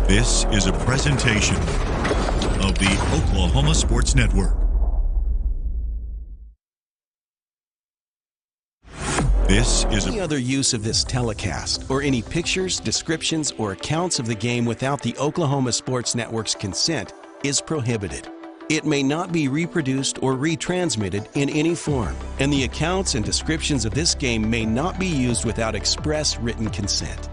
This is a presentation of the Oklahoma Sports Network. This is any other use of this telecast or any pictures, descriptions, or accounts of the game without the Oklahoma Sports Network's consent is prohibited. It may not be reproduced or retransmitted in any form, and the accounts and descriptions of this game may not be used without express written consent.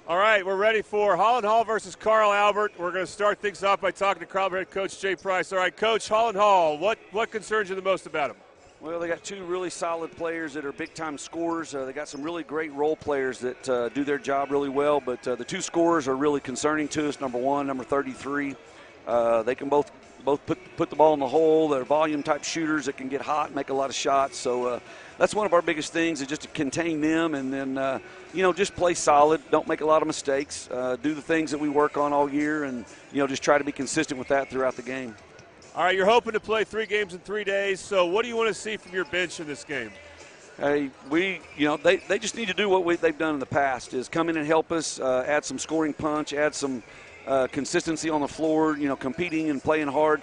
All right, we're ready for Holland Hall versus Carl Albert. We're going to start things off by talking to Carl Albert head coach Jay Price. All right, Coach, Holland Hall, what concerns you the most about them? Well, they got two really solid players that are big-time scorers. They got some really great role players that do their job really well, but the two scorers are really concerning to us. Number 1, number 33. They can both put the ball in the hole. They're volume-type shooters that can get hot and make a lot of shots. So that's one of our biggest things is just to contain them and then, just play solid. Don't make a lot of mistakes. Do the things that we work on all year and, just try to be consistent with that throughout the game. All right, you're hoping to play 3 games in 3 days. So what do you want to see from your bench in this game? Hey, they just need to do what they've done in the past is come in and help us, add some scoring punch, add some consistency on the floor, competing and playing hard.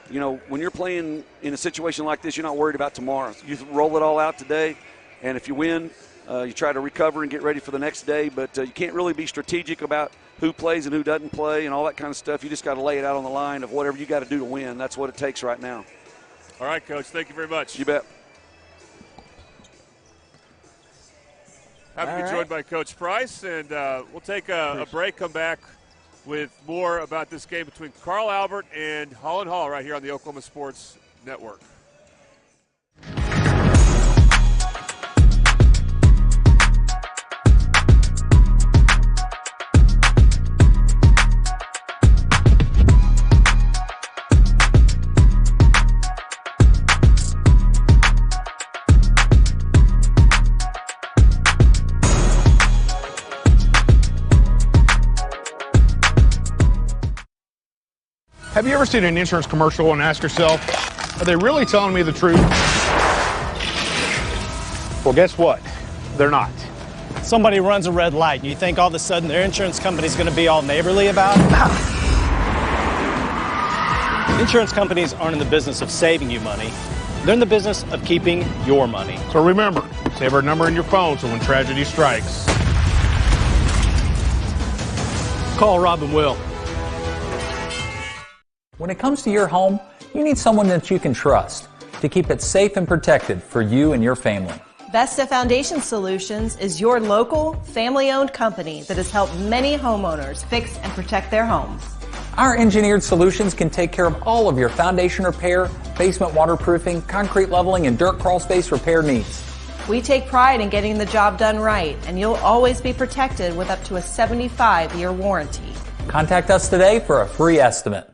When you're playing in a situation like this, you're not worried about tomorrow. You roll it all out today, and if you win, you try to recover and get ready for the next day. But you can't really be strategic about who plays and who doesn't play and all that kind of stuff. You just got to lay it out on the line of whatever you got to do to win. That's what it takes right now. All right, Coach. Thank you very much. You bet. Happy to be joined by Coach Price, and we'll take a break, come back with more about this game between Carl Albert and Holland Hall right here on the Oklahoma Sports Network. Have you ever seen an insurance commercial and asked yourself, are they really telling me the truth? Well, guess what? They're not. Somebody runs a red light and you think all of a sudden their insurance company's going to be all neighborly about it? Insurance companies aren't in the business of saving you money. They're in the business of keeping your money. So remember, save our number in your phone so when tragedy strikes. Call Rob and Will. When it comes to your home, you need someone that you can trust to keep it safe and protected for you and your family. Vesta Foundation Solutions is your local, family-owned company that has helped many homeowners fix and protect their homes. Our engineered solutions can take care of all of your foundation repair, basement waterproofing, concrete leveling, and dirt crawl space repair needs. We take pride in getting the job done right, and you'll always be protected with up to a 75-year warranty. Contact us today for a free estimate.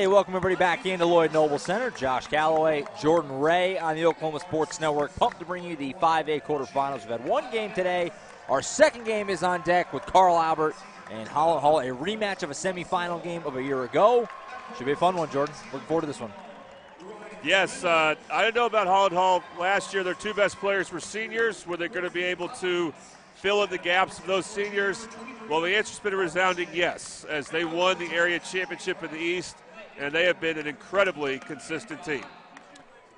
Welcome everybody back into Lloyd Noble Center. Josh Calloway, Jordan Ray on the Oklahoma Sports Network. Pumped to bring you the 5A quarterfinals. We've had one game today. Our second game is on deck with Carl Albert and Holland Hall, a rematch of a semifinal game of a year ago. Should be a fun one, Jordan. Looking forward to this one. Yes, I didn't know about Holland Hall last year. Their 2 best players were seniors. Were they going to be able to fill in the gaps of those seniors? Well, the answer's been a resounding yes, as they won the area championship in the East. And they have been an incredibly consistent team.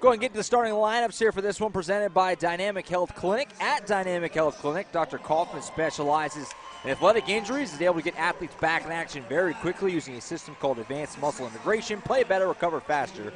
Go ahead and get to the starting lineups here for this one, presented by Dynamic Health Clinic. At Dynamic Health Clinic, Dr. Kaufman specializes in athletic injuries. He's able to get athletes back in action very quickly using a system called Advanced Muscle Integration. Play better, recover faster.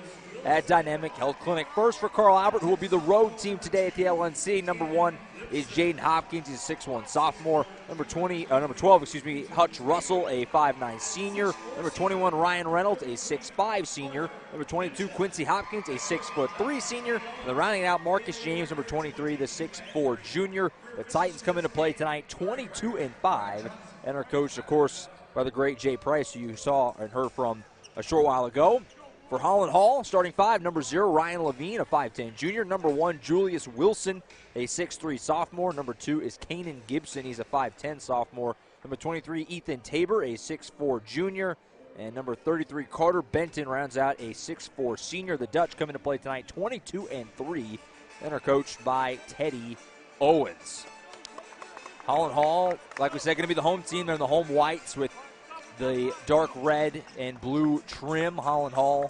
at Dynamic Health Clinic. First for Carl Albert, who will be the road team today at the LNC. Number 1 is Jaden Hopkins. He's a 6'1 sophomore. Number 12, Hutch Russell, a 5'9 senior. Number 21, Ryan Reynolds, a 6'5 senior. Number 22, Quincy Hopkins, a 6'3 senior. And rounding out, Marcus James, number 23, the 6'4 junior. The Titans come into play tonight, 22-5, and are coached, of course, by the great Jay Price, who you saw and heard from a short while ago. For Holland Hall, starting 5, number 0, Ryan Levine, a 5'10 junior. Number 1, Julius Wilson, a 6'3 sophomore. Number 2 is Kanan Gibson. He's a 5'10 sophomore. Number 23, Ethan Tabor, a 6'4 junior. And number 33, Carter Benton, rounds out a 6'4 senior. The Dutch come into play tonight, 22-3, and are coached by Teddy Owens. Holland Hall, like we said, going to be the home team. They're in the home whites with the dark red and blue trim. Holland Hall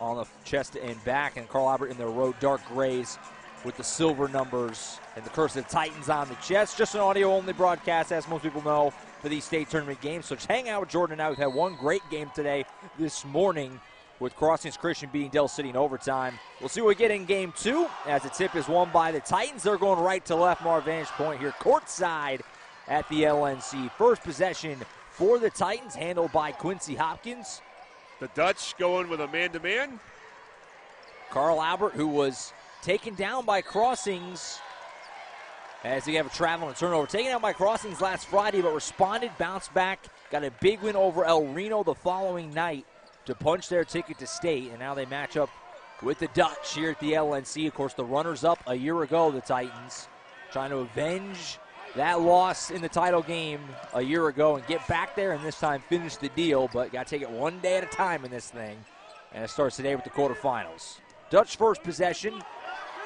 on the chest and back, and Carl Albert in their road dark grays with the silver numbers and the cursive Titans on the chest. Just an audio-only broadcast, as most people know, for these state tournament games. So just hang out with Jordan and I. We've had one great game today this morning with Crossings Christian beating Dell City in overtime. We'll see what we get in game 2 as the tip is won by the Titans. They're going right to left from our vantage point here, courtside at the LNC. First possession for the Titans, handled by Quincy Hopkins. The Dutch going with a man-to-man. Carl Albert, who was taken down by Crossings as they have a travel and a turnover. Taken down by Crossings last Friday, but responded, bounced back, got a big win over El Reno the following night to punch their ticket to state, and now they match up with the Dutch here at the LNC. Of course, the runners-up a year ago, the Titans, trying to avenge that loss in the title game a year ago and get back there and this time finish the deal, but got to take it one day at a time in this thing. And it starts today with the quarterfinals. Dutch first possession.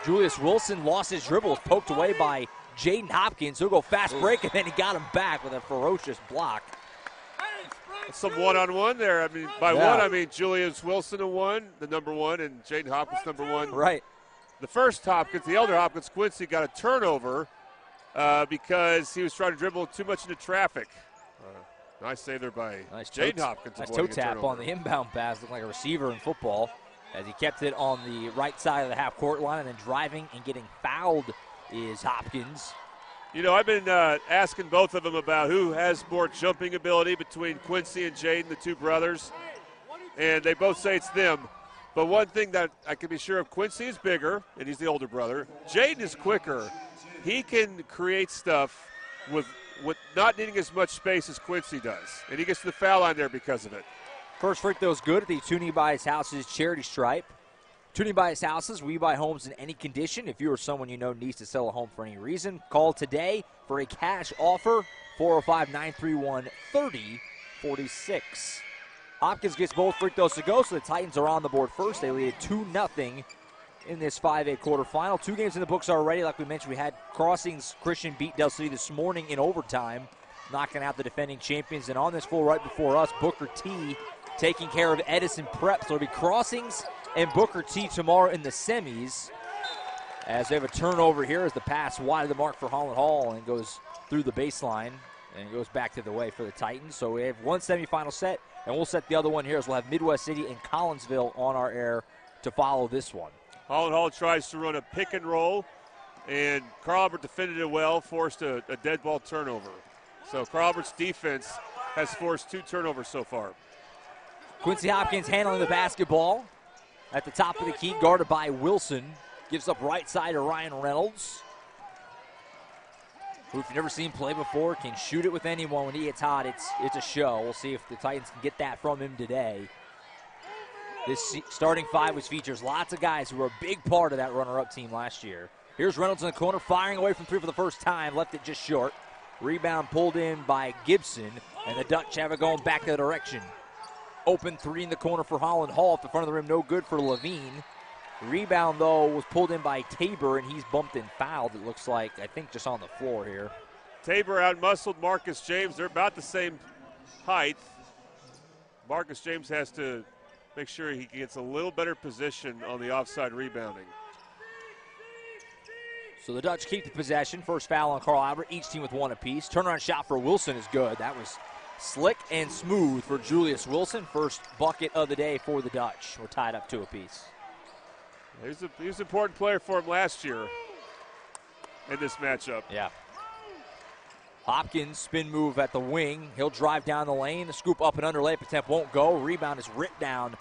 Julius Wilson lost his dribble, was poked away by Jaden Hopkins. He'll go fast break, and then he got him back with a ferocious block. Some one-on-one there. I mean, by one, I mean Julius Wilson the number 1, and Jaden Hopkins, number 1. Right. The first Hopkins, the elder Hopkins, Quincy, got a turnover because he was trying to dribble too much into traffic. Nice save there by Jaden Hopkins. Nice toe tap on the inbound pass. Looked like a receiver in football as he kept it on the right side of the half-court line, and then driving and getting fouled is Hopkins. You know, I've been asking both of them about who has more jumping ability between Quincy and Jaden, the two brothers, and they both say it's them. But one thing that I can be sure of, Quincy is bigger, and he's the older brother. Jaden is quicker. He can create stuff with not needing as much space as Quincy does, and he gets to the foul line there because of it. First free throw is good at the Toonie Buy His Houses charity stripe. Toonie Buy His Houses, we buy homes in any condition. If you or someone you know needs to sell a home for any reason, call today for a cash offer, 405-931-3046. Hopkins gets both free throws to go, so the Titans are on the board first. They lead 2-0 in this 5A quarterfinal. 2 games in the books already. Like we mentioned, we had Crossings Christian beat Del City this morning in overtime, knocking out the defending champions. And on this floor right before us, Booker T taking care of Edison Prep. So it'll be Crossings and Booker T tomorrow in the semis, as they have a turnover here as the pass wide of the mark for Holland Hall and goes through the baseline and goes back to the way for the Titans. So we have one semifinal set, and we'll set the other one here as we'll have Midwest City and Collinsville on our air to follow this one. Holland Hall tries to run a pick and roll, and Carl Albert defended it well, forced a dead ball turnover. So Carl Albert's defense has forced 2 turnovers so far. Quincy Hopkins handling the basketball at the top of the key, guarded by Wilson. Gives up right side to Ryan Reynolds, who, if you've never seen him play before, can shoot it with anyone. When he gets hot, it's a show. We'll see if the Titans can get that from him today. This starting 5, which features lots of guys who were a big part of that runner-up team last year. Here's Reynolds in the corner, firing away from 3 for the first time. Left it just short. Rebound pulled in by Gibson, and the Dutch have it going back the direction. Open 3 in the corner for Holland Hall. At the front of the rim, no good for Levine. Rebound, though, was pulled in by Tabor, and he's bumped and fouled, it looks like, I think just on the floor here. Tabor out-muscled Marcus James. They're about the same height. Marcus James has to make sure he gets a little better position on the offside rebounding. So the Dutch keep the possession. First foul on Carl Albert, each team with 1 apiece. Turnaround shot for Wilson is good. That was slick and smooth for Julius Wilson. First bucket of the day for the Dutch. We're tied up 2 apiece. He was an important player for him last year in this matchup. Yeah. Hopkins, spin move at the wing. He'll drive down the lane. The scoop up and under layup attempt won't go. Rebound is ripped down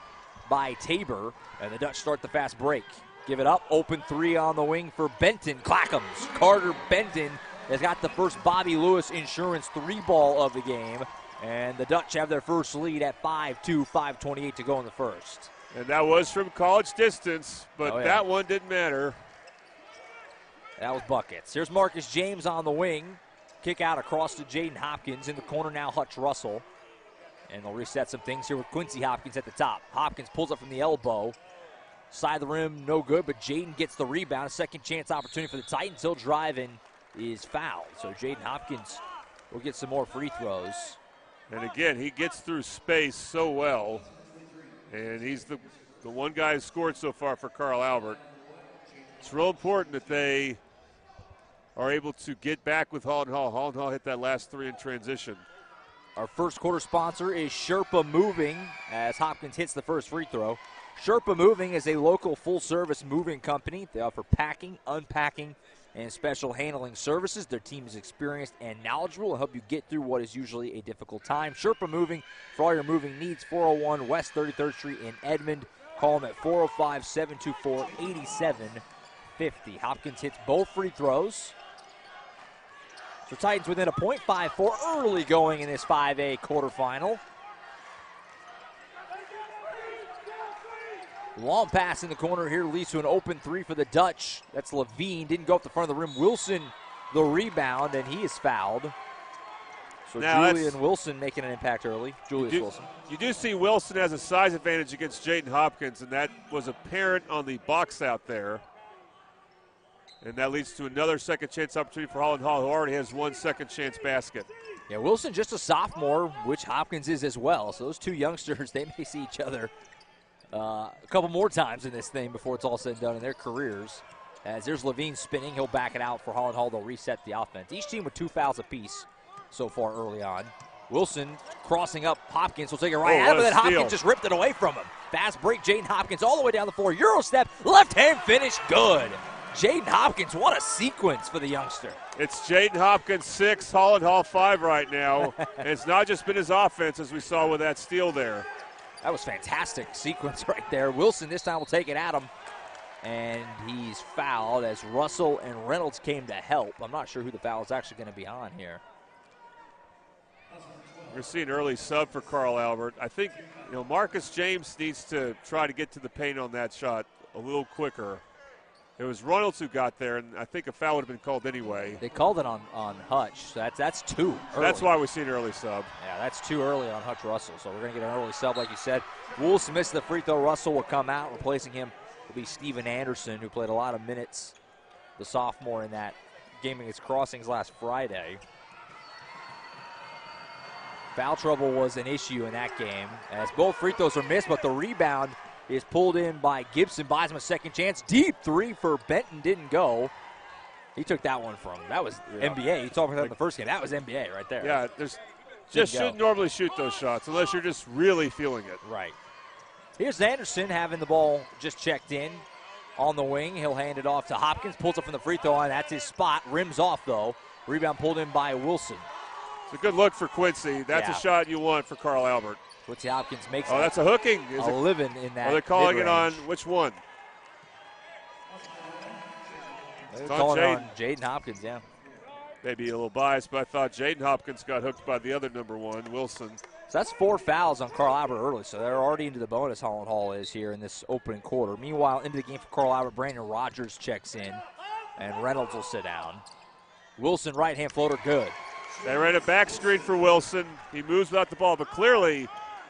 by Tabor, and the Dutch start the fast break. Give it up. Open three on the wing for Benton. Clackham's Carter Benton has got the first Bobby Lewis Insurance 3-ball of the game, and the Dutch have their first lead at 5-2, 5:28 to go in the first. And that was from college distance, but that one didn't matter. That was buckets. Here's Marcus James on the wing. Kick out across to Jaden Hopkins. In the corner now, Hutch Russell. And they'll reset some things here with Quincy Hopkins at the top. Hopkins pulls up from the elbow. Side of the rim, no good, but Jaden gets the rebound. A second chance opportunity for the Titans. He'll drive and is fouled. So Jaden Hopkins will get some more free throws. And again, he gets through space so well. And he's the one guy who scored so far for Carl Albert. It's real important that they are able to get back with Holland Hall. Holland Hall hit that last three in transition. Our first quarter sponsor is Sherpa Moving as Hopkins hits the first free throw. Sherpa Moving is a local full-service moving company. They offer packing, unpacking, and special handling services. Their team is experienced and knowledgeable and help you get through what is usually a difficult time. Sherpa Moving for all your moving needs, 401 West 33rd Street in Edmond. Call them at 405-724-8750. Hopkins hits both free throws. So Titans within a point, 5-4 early going in this 5A quarterfinal. Long pass in the corner here leads to an open three for the Dutch. That's Levine. Didn't go up the front of the rim. Wilson the rebound, and he is fouled. So now Julian Wilson making an impact early. Wilson. You do see Wilson has a size advantage against Jaden Hopkins, and that was apparent on the box out there. And that leads to another second chance opportunity for Holland Hall, who already has one second chance basket. Yeah, Wilson just a sophomore, which Hopkins is as well. So those two youngsters, they may see each other a couple more times in this thing before it's all said and done in their careers. As there's Levine spinning, he'll back it out for Holland Hall. They'll reset the offense. Each team with 2 fouls apiece so far early on. Wilson crossing up Hopkins will take it right out, but then Hopkins just ripped it away from him. Fast break, Jaden Hopkins all the way down the floor. Euro step, left hand finish, good. Jaden Hopkins, what a sequence for the youngster. It's Jaden Hopkins 6, Holland Hall 5 right now. And it's not just been his offense, as we saw with that steal there. That was fantastic sequence right there. Wilson this time will take it at him. And he's fouled as Russell and Reynolds came to help. I'm not sure who the foul is actually going to be on here. We're seeing early sub for Carl Albert. I think Marcus James needs to try to get to the paint on that shot a little quicker. It was Reynolds who got there, and I think a foul would have been called anyway. They called it on Hutch, so that's 2 early. That's why we see an early sub. Yeah, that's 2 early on Hutch Russell, so we're going to get an early sub like you said. Wolves missed the free throw. Russell will come out. Replacing him will be Steven Anderson, who played a lot of minutes, the sophomore, in that game against Crossings last Friday. Foul trouble was an issue in that game, as both free throws are missed, but the rebound is pulled in by Gibson, buys him a second chance. Deep three for Benton, didn't go. He took that one from him. That was NBA. You talked about that in the first game. That was NBA right there. Yeah, shouldn't normally shoot those shots unless you're just really feeling it. Right. Here's Anderson having the ball just checked in on the wing. He'll hand it off to Hopkins. Pulls up from the free throw line. That's his spot. Rims off, though. Rebound pulled in by Wilson. It's a good look for Quincy. That's a shot you want for Carl Albert. Quincy Hopkins makes that's a hooking. A living in that. Are they calling mid-range. it on which one? They're calling it on Jaden Hopkins, yeah. Maybe a little biased, but I thought Jaden Hopkins got hooked by the other number one, Wilson. So that's 4 fouls on Carl Albert early, so they're already into the bonus, Holland Hall is here in this opening quarter. Meanwhile, into the game for Carl Albert, Brandon Rogers checks in, and Reynolds will sit down. Wilson, right-hand floater, good. They ran a back screen for Wilson. He moves without the ball, but clearly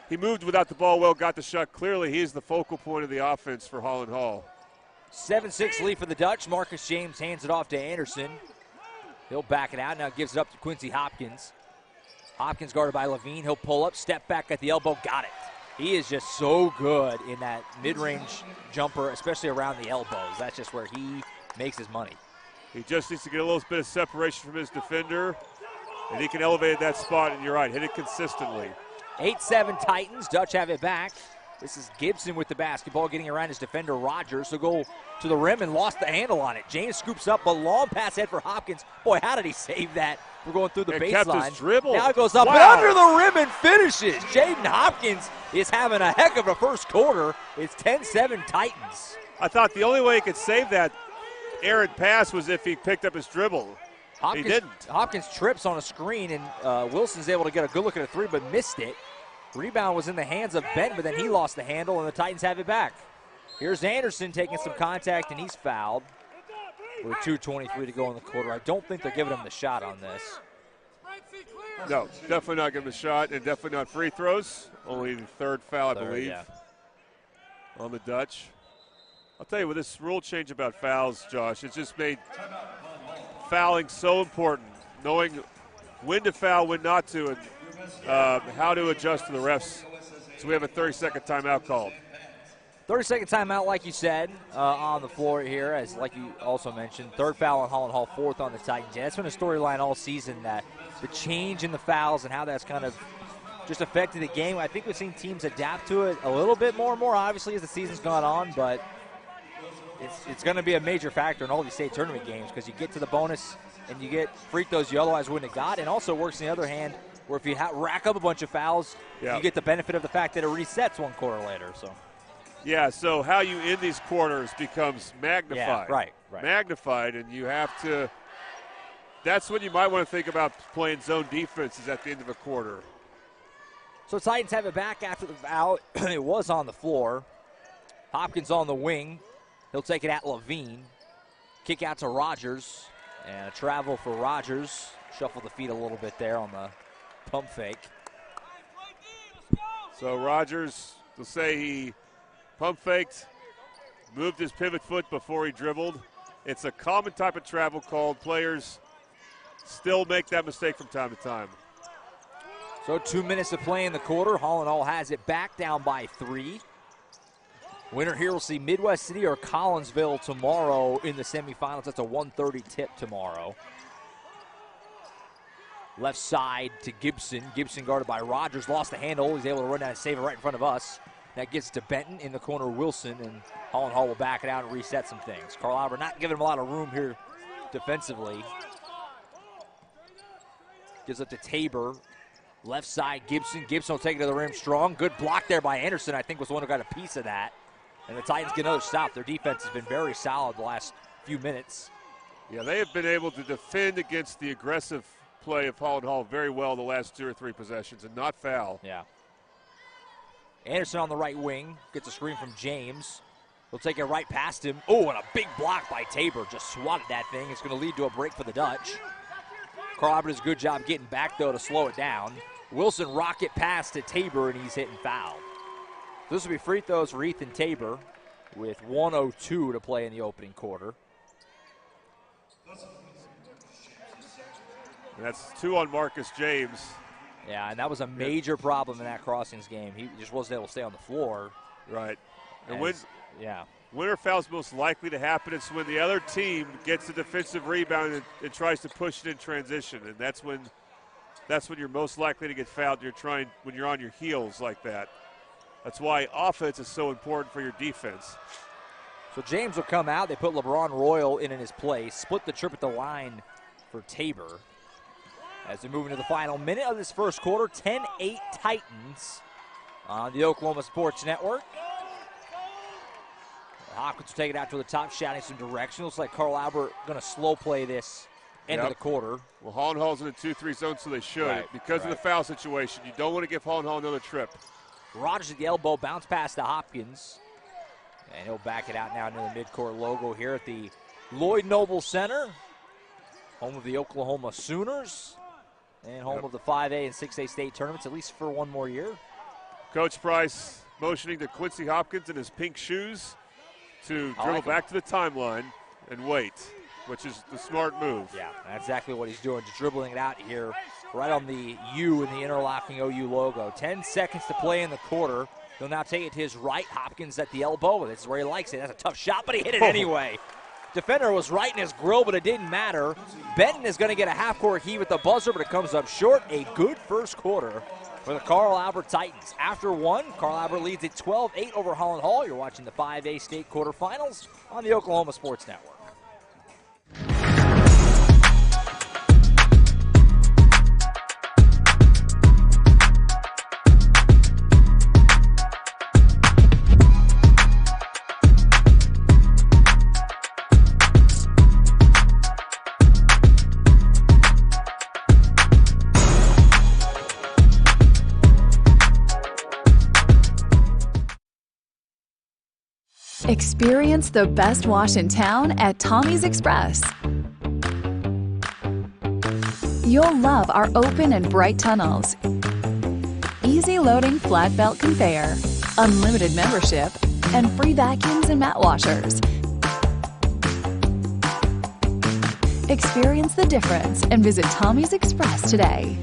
he moved without the ball well, got the shot. Clearly he's the focal point of the offense for Holland Hall. 7-6 lead for the Dutch. Marcus James hands it off to Anderson. He'll back it out, now gives it up to Quincy Hopkins. Hopkins guarded by Levine. He'll pull up, step back at the elbow, got it. He is just so good in that mid-range jumper, especially around the elbows. That's just where he makes his money. He just needs to get a little bit of separation from his defender, and he can elevate that spot, and you're right, hit it consistently. 8-7 Titans. Dutch have it back. This is Gibson with the basketball, getting around his defender, Rogers. He'll go to the rim and lost the handle on it. James scoops up, but long pass head for Hopkins. Boy, how did he save that? We're going through the baseline. Kept his dribble. Now it goes up and under the rim and finishes. Jaden Hopkins is having a heck of a first quarter. It's 10-7 Titans. I thought the only way he could save that errant pass was if he picked up his dribble. He didn't. Hopkins trips on a screen, and Wilson's able to get a good look at a three, but missed it. Rebound was in the hands of Benton, but then he lost the handle, and the Titans have it back. Here's Anderson taking some contact, and he's fouled. With 2:23 to go in the quarter. I don't think they're giving him the shot on this. No, definitely not giving him the shot, and definitely not free throws. Only the third foul, I believe, on the Dutch. I'll tell you, with this rule change about fouls, Josh, it's just made fouling so important, knowing when to foul, when not to, and how to adjust to the refs. So we have a 30-second timeout called. 30-second timeout, like you said, on the floor here, as like you also mentioned. Third foul on Holland Hall, fourth on the Titans. Yeah, that's been a storyline all season, that the change in the fouls and how that's kind of just affected the game. I think we've seen teams adapt to it a little bit more and more, obviously, as the season's gone on, but it's going to be a major factor in all these state tournament games, because you get to the bonus and you get free throws you otherwise wouldn't have got. And also works on the other hand, where if you rack up a bunch of fouls, you get the benefit of the fact that it resets one quarter later. So. Yeah, so how you end these quarters becomes magnified. Yeah, right. Magnified, and you have to – that's when you might want to think about playing zone defenses at the end of a quarter. So Titans have it back after the foul. It was on the floor. Hopkins on the wing. He'll take it at Levine. Kick out to Rogers. And a travel for Rogers. Shuffle the feet a little bit there on the pump fake. So Rogers will say he pump faked, moved his pivot foot before he dribbled. It's a common type of travel called. Players still make that mistake from time to time. So 2 minutes to play in the quarter. Holland Hall has it back, down by 3. Winner here will see Midwest City or Collinsville tomorrow in the semifinals. That's a 1:30 tip tomorrow. Left side to Gibson. Gibson guarded by Rogers. Lost the handle. He's able to run down and save it right in front of us. That gets to Benton in the corner, Wilson, and Holland Hall will back it out and reset some things. Carl Albert not giving him a lot of room here defensively. Gives it to Tabor. Left side, Gibson. Gibson will take it to the rim strong. Good block there by Anderson. I think was the one who got a piece of that. And the Titans get another stop. Their defense has been very solid the last few minutes. Yeah, they have been able to defend against the aggressive play of Holland Hall very well the last 2 or 3 possessions and not foul. Yeah. Anderson on the right wing. Gets a screen from James. He'll take it right past him. Oh, and a big block by Tabor. Just swatted that thing. It's going to lead to a break for the Dutch. Carl Albert does a good job getting back, though, to slow it down. Wilson rocket pass to Tabor, and he's hitting foul. This will be free throws for Ethan Tabor with 1:02 to play in the opening quarter. And that's 2 on Marcus James. Yeah, and that was a major problem in that Crossings game. He just wasn't able to stay on the floor. Right. And when are fouls most likely to happen? It's when the other team gets a defensive rebound and tries to push it in transition, and that's when you're most likely to get fouled. When you're on your heels like that. That's why offense is so important for your defense. So James will come out. They put LeBron Royal in his place. Split the trip at the line for Tabor. As we move into the final minute of this first quarter, 10-8 Titans on the Oklahoma Sports Network. Hopkins will take it out to the top, shouting some direction. Looks like Carl Albert going to slow play this end of the quarter. Well, Holland Hall's in a 2-3 zone, so they should. Because of the foul situation, you don't want to give Holland Hall another trip. Rogers at the elbow, bounce pass to Hopkins. And he'll back it out now into the midcourt logo here at the Lloyd Noble Center. Home of the Oklahoma Sooners. And home of the 5A and 6A state tournaments, at least for one more year. Coach Price motioning to Quincy Hopkins in his pink shoes to dribble back to the timeline and wait, which is the smart move. Yeah, that's exactly what he's doing, just dribbling it out here right on the U in the interlocking OU logo. 10 seconds to play in the quarter. He'll now take it to his right. Hopkins at the elbow. This is where he likes it. That's a tough shot, but he hit it anyway. Defender was right in his grill, but it didn't matter. Benton is going to get a half-court heave at the buzzer, but it comes up short. A good first quarter for the Carl Albert Titans. After one, Carl Albert leads at 12-8 over Holland Hall. You're watching the 5A state quarterfinals on the Oklahoma Sports Network. Experience the best wash in town at Tommy's Express. You'll love our open and bright tunnels, easy loading flat belt conveyor, unlimited membership, and free vacuums and mat washers. Experience the difference and visit Tommy's Express today.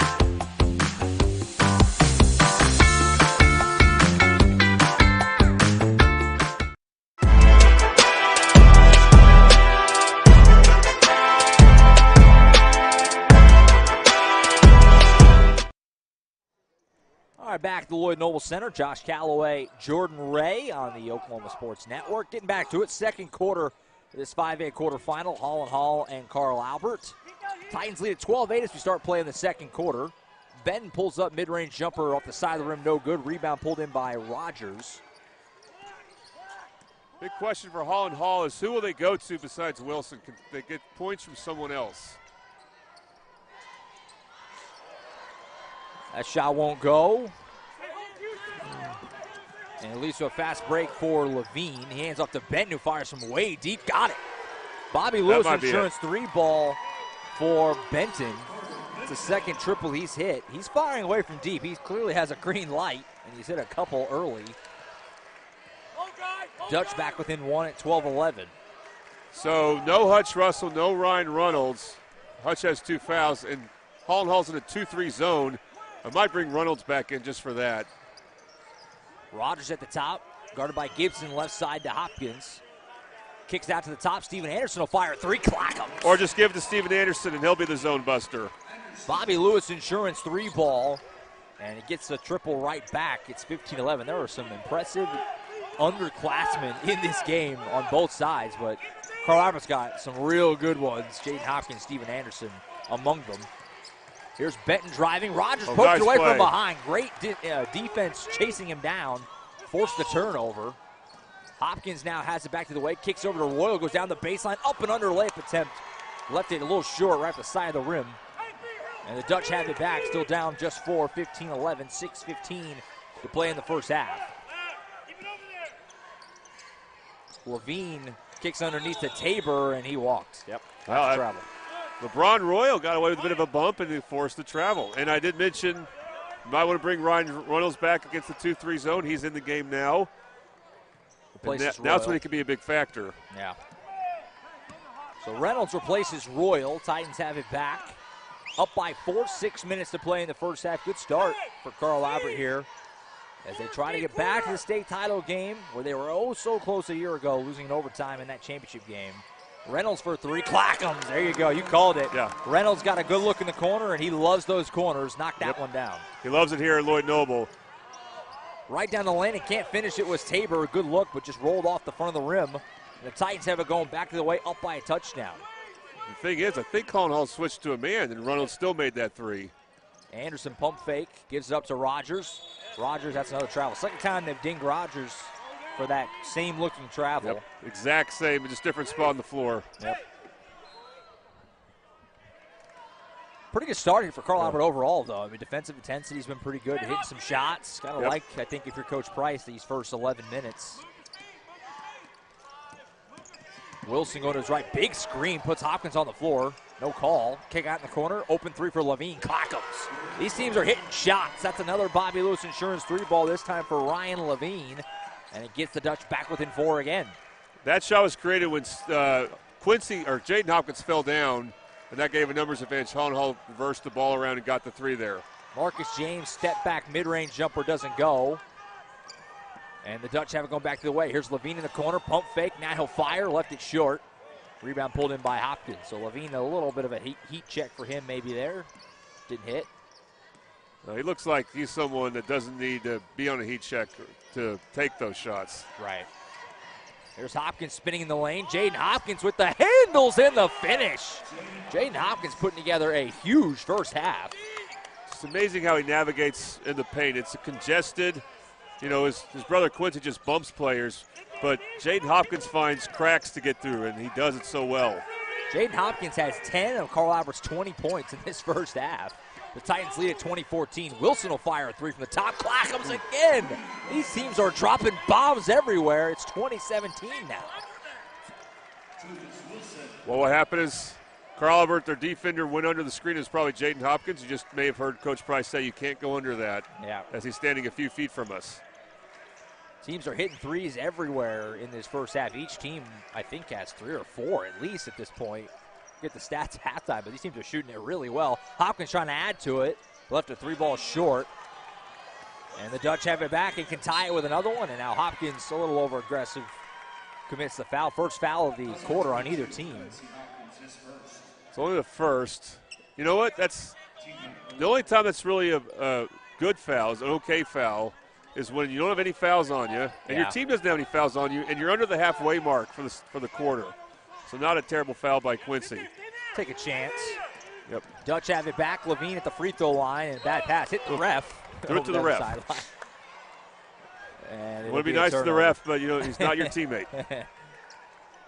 Back at the Lloyd Noble Center, Josh Calloway, Jordan Ray on the Oklahoma Sports Network. Getting back to it, second quarter of this 5A quarterfinal, Holland Hall and Carl Albert. Titans lead at 12-8 as we start playing the second quarter. Benton pulls up mid-range jumper off the side of the rim, no good. Rebound pulled in by Rogers. Big question for Holland Hall is who will they go to besides Wilson? Can they get points from someone else? That shot won't go. And it leads to a fast break for Levine. He hands off to Benton, who fires from way deep. Got it. Bobby Lewis Insurance 3-ball for Benton. It's the second triple he's hit. He's firing away from deep. He clearly has a green light, and he's hit a couple early. Dutch back within one at 12-11. So no Hutch Russell, no Ryan Reynolds. Hutch has 2 fouls, and Holland Hall's in a 2-3 zone. I might bring Reynolds back in just for that. Rogers at the top, guarded by Gibson, left side to Hopkins. Kicks out to the top. Steven Anderson will fire 3. Clack him. Or just give it to Steven Anderson, and he'll be the zone buster. Bobby Lewis Insurance 3-ball, and it gets a triple right back. It's 15-11. There were some impressive underclassmen in this game on both sides, but Carl Albert's got some real good ones. Jaden Hopkins, Steven Anderson among them. Here's Benton driving. Rogers poked nice away play from behind. Great defense chasing him down. Forced the turnover. Hopkins now has it back to the way. Kicks over to Royal. Goes down the baseline. Up and under layup attempt. Left it a little short right at the side of the rim. And the Dutch have it back. Still down just 4. 15-11. 6:15 to play in the first half. Levine kicks underneath to Tabor, and he walks. Yep. Wow, travel. LeBron Royal got away with a bit of a bump and he forced the travel. And I did mention you might want to bring Ryan Reynolds back against the 2-3 zone. He's in the game now. That's when he can be a big factor. Yeah. So Reynolds replaces Royal. Titans have it back. Up by 4, 6 minutes to play in the first half. Good start for Carl Albert here as they try to get back to the state title game where they were oh so close a year ago, losing in overtime in that championship game. Reynolds for 3. Clackums. There you go. You called it. Yeah. Reynolds got a good look in the corner, and he loves those corners. Knocked that one down. He loves it here at Lloyd Noble. Right down the lane and can't finish it was Tabor. Good look, but just rolled off the front of the rim. The Titans have it going back to the way, up by a touchdown. The thing is, I think Holland Hall switched to a man, and Reynolds still made that 3. Anderson pump fake, gives it up to Rogers. Rogers, that's another travel. Second time they've dinged Rogers for that same looking travel. Yep. Exact same, just different spot on the floor. Yep. Pretty good start here for Carl Albert overall, though. I mean, defensive intensity's been pretty good. Hitting some shots. Kind of like, I think, if you're Coach Price, these first 11 minutes. Wilson going to his right. Big screen. Puts Hopkins on the floor. No call. Kick out in the corner. Open 3 for Levine. Clackums. These teams are hitting shots. That's another Bobby Lewis Insurance 3-ball, this time for Ryan Levine. And it gets the Dutch back within 4 again. That shot was created when Jaden Hopkins fell down, and that gave a numbers advantage. Holland Hall reversed the ball around and got the 3 there. Marcus James step back mid-range jumper doesn't go. And the Dutch have it going back to the way. Here's Levine in the corner, pump fake. Now he'll fire, left it short. Rebound pulled in by Hopkins. So Levine, a little bit of a heat check for him maybe there. Didn't hit. He looks like he's someone that doesn't need to be on a heat check to take those shots. Right. Here's Hopkins spinning in the lane. Jaden Hopkins with the handles and the finish. Jaden Hopkins putting together a huge first half. It's amazing how he navigates in the paint. It's congested. You know, his brother Quincy just bumps players, but Jaden Hopkins finds cracks to get through, and he does it so well. Jaden Hopkins has 10 of Carl Albert's 20 points in this first half. The Titans lead at 20-14. Wilson will fire a three from the top. Clackham's again. These teams are dropping bombs everywhere. It's 2017 now. Well, what happened is Carl Albert, their defender, went under the screen. It's probably Jaden Hopkins. You just may have heard Coach Price say you can't go under that. Yeah. As he's standing a few feet from us. Teams are hitting threes everywhere in this first half. Each team, I think, has 3 or 4 at least at this point. Get the stats at halftime, but these teams are shooting it really well. Hopkins trying to add to it. Left a 3-ball short. And the Dutch have it back and can tie it with another one. And now Hopkins, a little over-aggressive, commits the foul. First foul of the quarter on either team. It's only the first. You know what? That's the only time that's really a good foul, is an okay foul, is when you don't have any fouls on you, and your team doesn't have any fouls on you, and you're under the halfway mark for the quarter. So not a terrible foul by Quincy. Take a chance. Yep. Dutch have it back. Levine at the free throw line, and bad pass. Hit the ref. Threw it to the ref. And it would be nice to the ref, but you know he's not your teammate.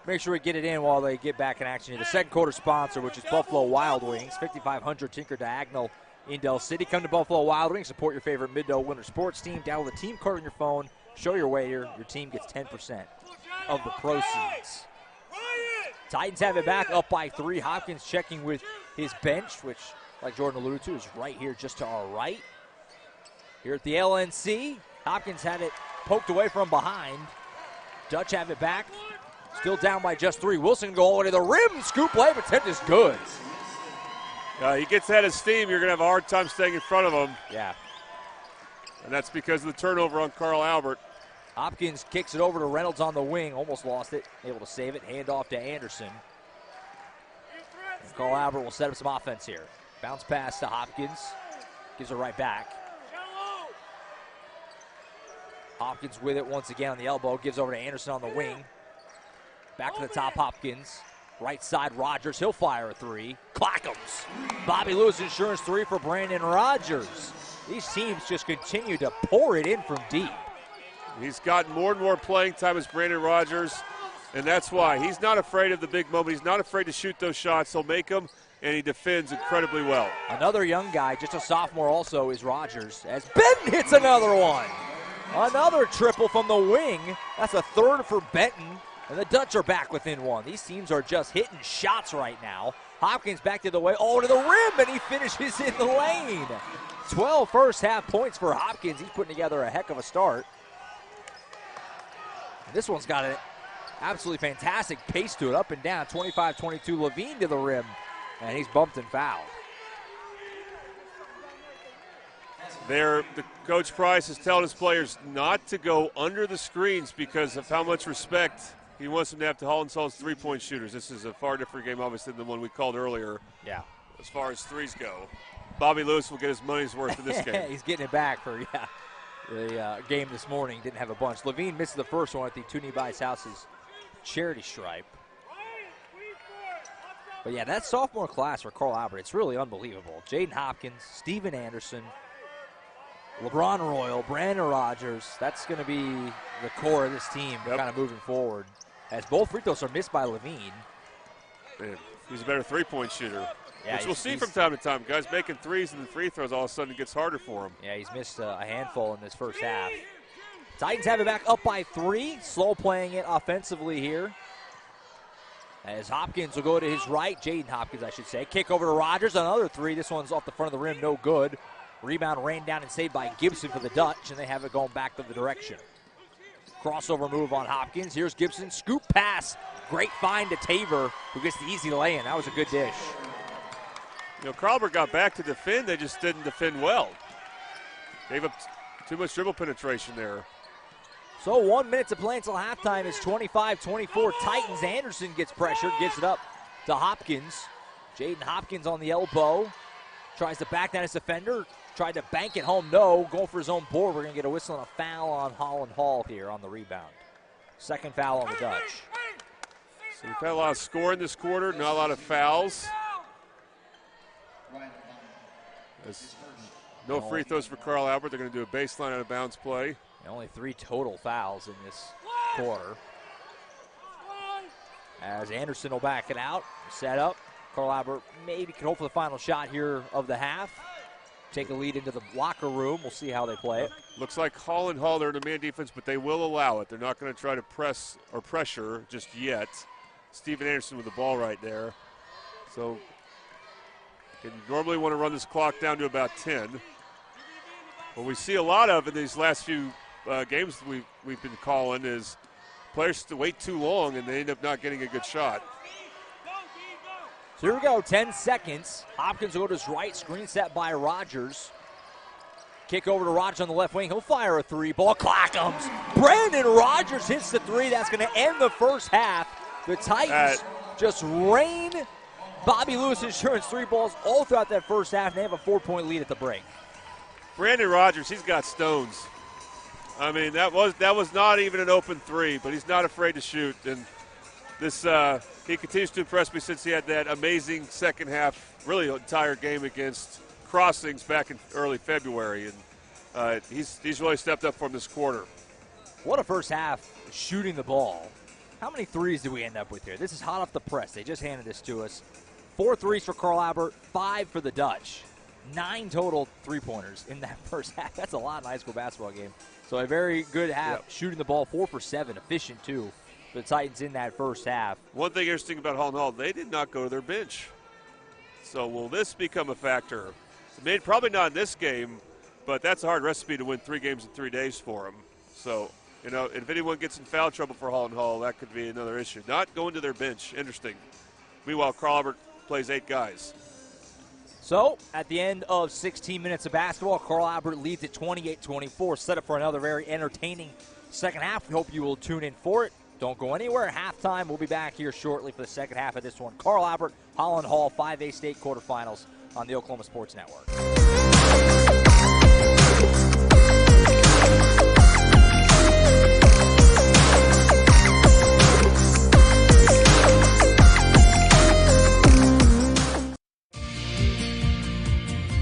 Make sure we get it in while they get back in action here. The second quarter sponsor, which is Buffalo Wild Wings, 5500 Tinker Diagonal in Del City. Come to Buffalo Wild Wings, support your favorite mid-to winter sports team. Download the team card on your phone. Show your waiter. Your team gets 10% of the proceeds. Titans have it back, up by 3. Hopkins checking with his bench, which, like Jordan alluded to, is right here just to our right. Here at the LNC, Hopkins had it poked away from behind. Dutch have it back, still down by just 3. Wilson go all the way to the rim. Scoop layup attempt is good. He gets ahead of steam. You're going to have a hard time staying in front of him. Yeah. And that's because of the turnover on Carl Albert. Hopkins kicks it over to Reynolds on the wing. Almost lost it. Able to save it. Hand off to Anderson. And Carl Albert will set up some offense here. Bounce pass to Hopkins. Gives it right back. Hopkins with it once again on the elbow. Gives over to Anderson on the wing. Back to the top, Hopkins. Right side, Rogers. He'll fire a 3. Clackham's. Bobby Lewis Insurance 3 for Brandon Rogers. These teams just continue to pour it in from deep. He's gotten more and more playing time as Brandon Rogers, and that's why. He's not afraid of the big moment. He's not afraid to shoot those shots. He'll make them, and he defends incredibly well. Another young guy, just a sophomore also, is Rogers, as Benton hits another one. Another triple from the wing. That's a third for Benton, and the Dutch are back within 1. These teams are just hitting shots right now. Hopkins back to the way, to the rim, and he finishes in the lane. 12 first half points for Hopkins. He's putting together a heck of a start. This one's got an absolutely fantastic pace to it, up and down. 25-22, Levine to the rim, and he's bumped and fouled. The Coach Price is telling his players not to go under the screens because of how much respect he wants them to have to Holland Sall's three-point shooters. This is a far different game, obviously, than the one we called earlier. Yeah. As far as threes go. Bobby Lewis will get his money's worth in this game. He's getting it back for, the game this morning. Didn't have a bunch. Levine missed the first one at the Toonie Bice House's charity stripe. But, that sophomore class for Carl Albert, it's really unbelievable. Jaden Hopkins, Steven Anderson, LeBron Royal, Brandon Rogers. That's going to be the core of this team kind of moving forward. As both free throws are missed by Levine. Man, he's a better three-point shooter. Yeah, which we'll see from time to time. Guys making threes and the free throws, all of a sudden it gets harder for him. Yeah, he's missed a handful in this first half. Titans have it back up by 3. Slow playing it offensively here. As Hopkins will go to his right. Jaden Hopkins, I should say. Kick over to Rogers. Another 3. This one's off the front of the rim. No good. Rebound rained down and saved by Gibson for the Dutch, and they have it going back the direction. Crossover move on Hopkins. Here's Gibson. Scoop pass. Great find to Tabor, who gets the easy lay-in. That was a good dish. Carlberg got back to defend. They just didn't defend well. Gave up too much dribble penetration there. So 1 minute to play until halftime. It's 25-24. Titans. Anderson gets pressured, gives it up to Hopkins. Jaden Hopkins on the elbow. Tries to back down his defender. Tried to bank it home. No. Going for his own board. We're going to get a whistle and a foul on Holland Hall here on the rebound. Second foul on the Dutch. So we've had a lot of scoring this quarter, not a lot of fouls. There's no free throws for Carl Albert. They're going to do a baseline out of bounds play. Only 3 total fouls in this quarter. As Anderson will back it out. Set up. Carl Albert maybe can hope for the final shot here of the half. Take a lead into the locker room. We'll see how they play it. Looks like Holland Hall, they're in a man defense, but they will allow it. They're not going to try to press or pressure just yet. Steven Anderson with the ball right there. So you normally want to run this clock down to about 10. What we see a lot of in these last few games we've been calling is players to wait too long and they end up not getting a good shot. So here we go, 10 seconds. Hopkins will go to his right, screen set by Rogers. Kick over to Rogers on the left wing. He'll fire a three. Ball clock comes. Brandon Rogers hits the three. That's going to end the first half. The Titans just rain Bobby Lewis Insurance 3 balls all throughout that first half, and they have a 4-point lead at the break. Brandon Rogers, he's got stones. I mean, that was not even an open three, but he's not afraid to shoot. And this he continues to impress me since he had that amazing second half, really entire game against Crossings back in early February. And he's really stepped up from this quarter. What a first half shooting the ball. How many threes did we end up with here? This is hot off the press. They just handed this to us. 4 threes for Carl Albert, 5 for the Dutch. 9 total three-pointers in that first half. That's a lot in a high school basketball game. So a very good half, shooting the ball 4 for 7, efficient too, for the Titans in that first half. One thing interesting about Holland Hall, they did not go to their bench. So will this become a factor? Probably not in this game, but that's a hard recipe to win 3 games in 3 days for them. So, you know, if anyone gets in foul trouble for Holland Hall, that could be another issue. Not going to their bench, interesting. Meanwhile, Carl Albert plays 8 guys. So, at the end of 16 minutes of basketball, Carl Albert leads at 28-24. Set up for another very entertaining second half. We hope you will tune in for it. Don't go anywhere. Halftime, we'll be back here shortly for the second half of this one. Carl Albert, Holland Hall, 5A state quarterfinals on the Oklahoma Sports Network.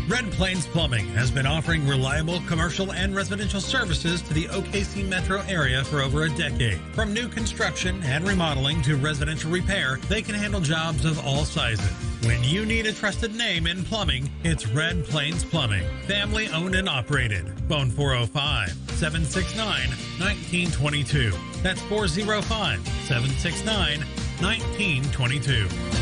Red Plains Plumbing has been offering reliable commercial and residential services to the OKC metro area for over a decade. From new construction and remodeling to residential repair, they can handle jobs of all sizes. When you need a trusted name in plumbing, it's Red Plains Plumbing. Family owned and operated. Phone 405-769-1922. That's 405-769-1922.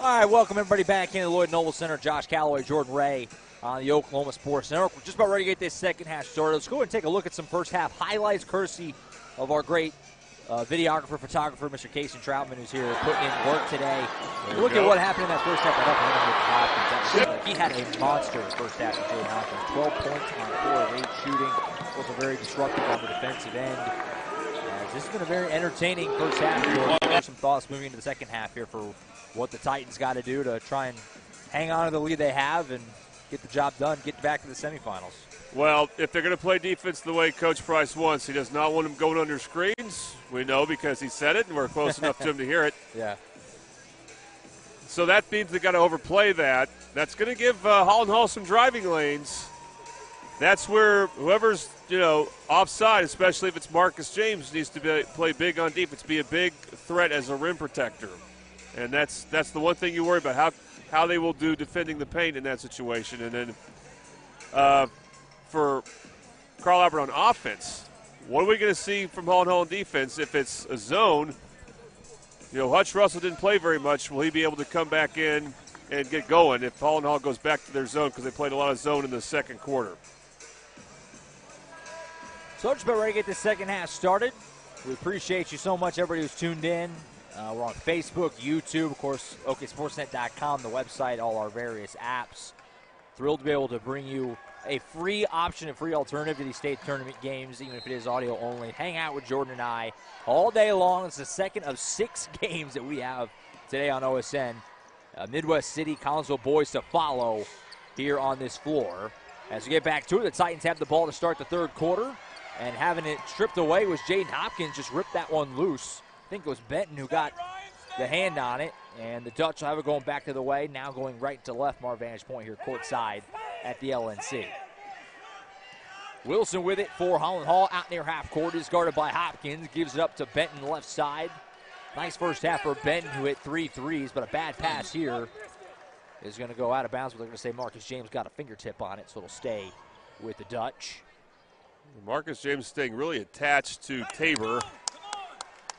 All right, welcome everybody back into the Lloyd Noble Center. Josh Calloway, Jordan Ray on the Oklahoma Sports Network. We're just about ready to get this second half started. Let's go ahead and take a look at some first half highlights, courtesy of our great videographer, photographer, Mr. Casey Troutman, who's here putting in work today. Look at what happened in that first half. He had a monster first half of Jaden Hopkins. 12 points on 4 of 8 shooting. Was very disruptive on the defensive end. This has been a very entertaining first half. Some thoughts moving into the second half here for what the Titans got to do to try and hang on to the lead they have and get the job done, get back to the semifinals. Well, if they're going to play defense the way Coach Price wants, he does not want them going under screens. We know because he said it, and we're close enough to him to hear it. Yeah. So that means they got to overplay that. That's going to give Holland Hall some driving lanes. That's where whoever's, offside, especially if it's Marcus James, needs to play big on defense, be a big threat as a rim protector. And that's the one thing you worry about, how they will do defending the paint in that situation. And then for Carl Albert on offense, what are we going to see from Holland Hall in defense if it's a zone? Hutch Russell didn't play very much. Will he be able to come back in and get going if Holland Hall goes back to their zone, because they played a lot of zone in the second quarter? So just about ready to get this second half started. We appreciate you so much, everybody who's tuned in. We're on Facebook, YouTube, of course, OKSportsNet.com, the website, all our various apps. Thrilled to be able to bring you a free option, a free alternative to these state tournament games, even if it is audio only. Hang out with Jordan and I all day long. It's the second of 6 games that we have today on OSN. Midwest City, Collinsville boys to follow here on this floor. As we get back to it, the Titans have the ball to start the third quarter. And having it stripped away was Jaden Hopkins, just ripped that one loose. I think it was Benton who got the hand on it. And the Dutch will have it going back to the way, now going right to left from our vantage point here courtside at the LNC. Wilson with it for Holland Hall out near half court is guarded by Hopkins. Gives it up to Benton left side. Nice first half for Benton, who hit 3 threes, but a bad pass here is going to go out of bounds. But they're going to say Marcus James got a fingertip on it, so it'll stay with the Dutch. Marcus James staying really attached to Tabor.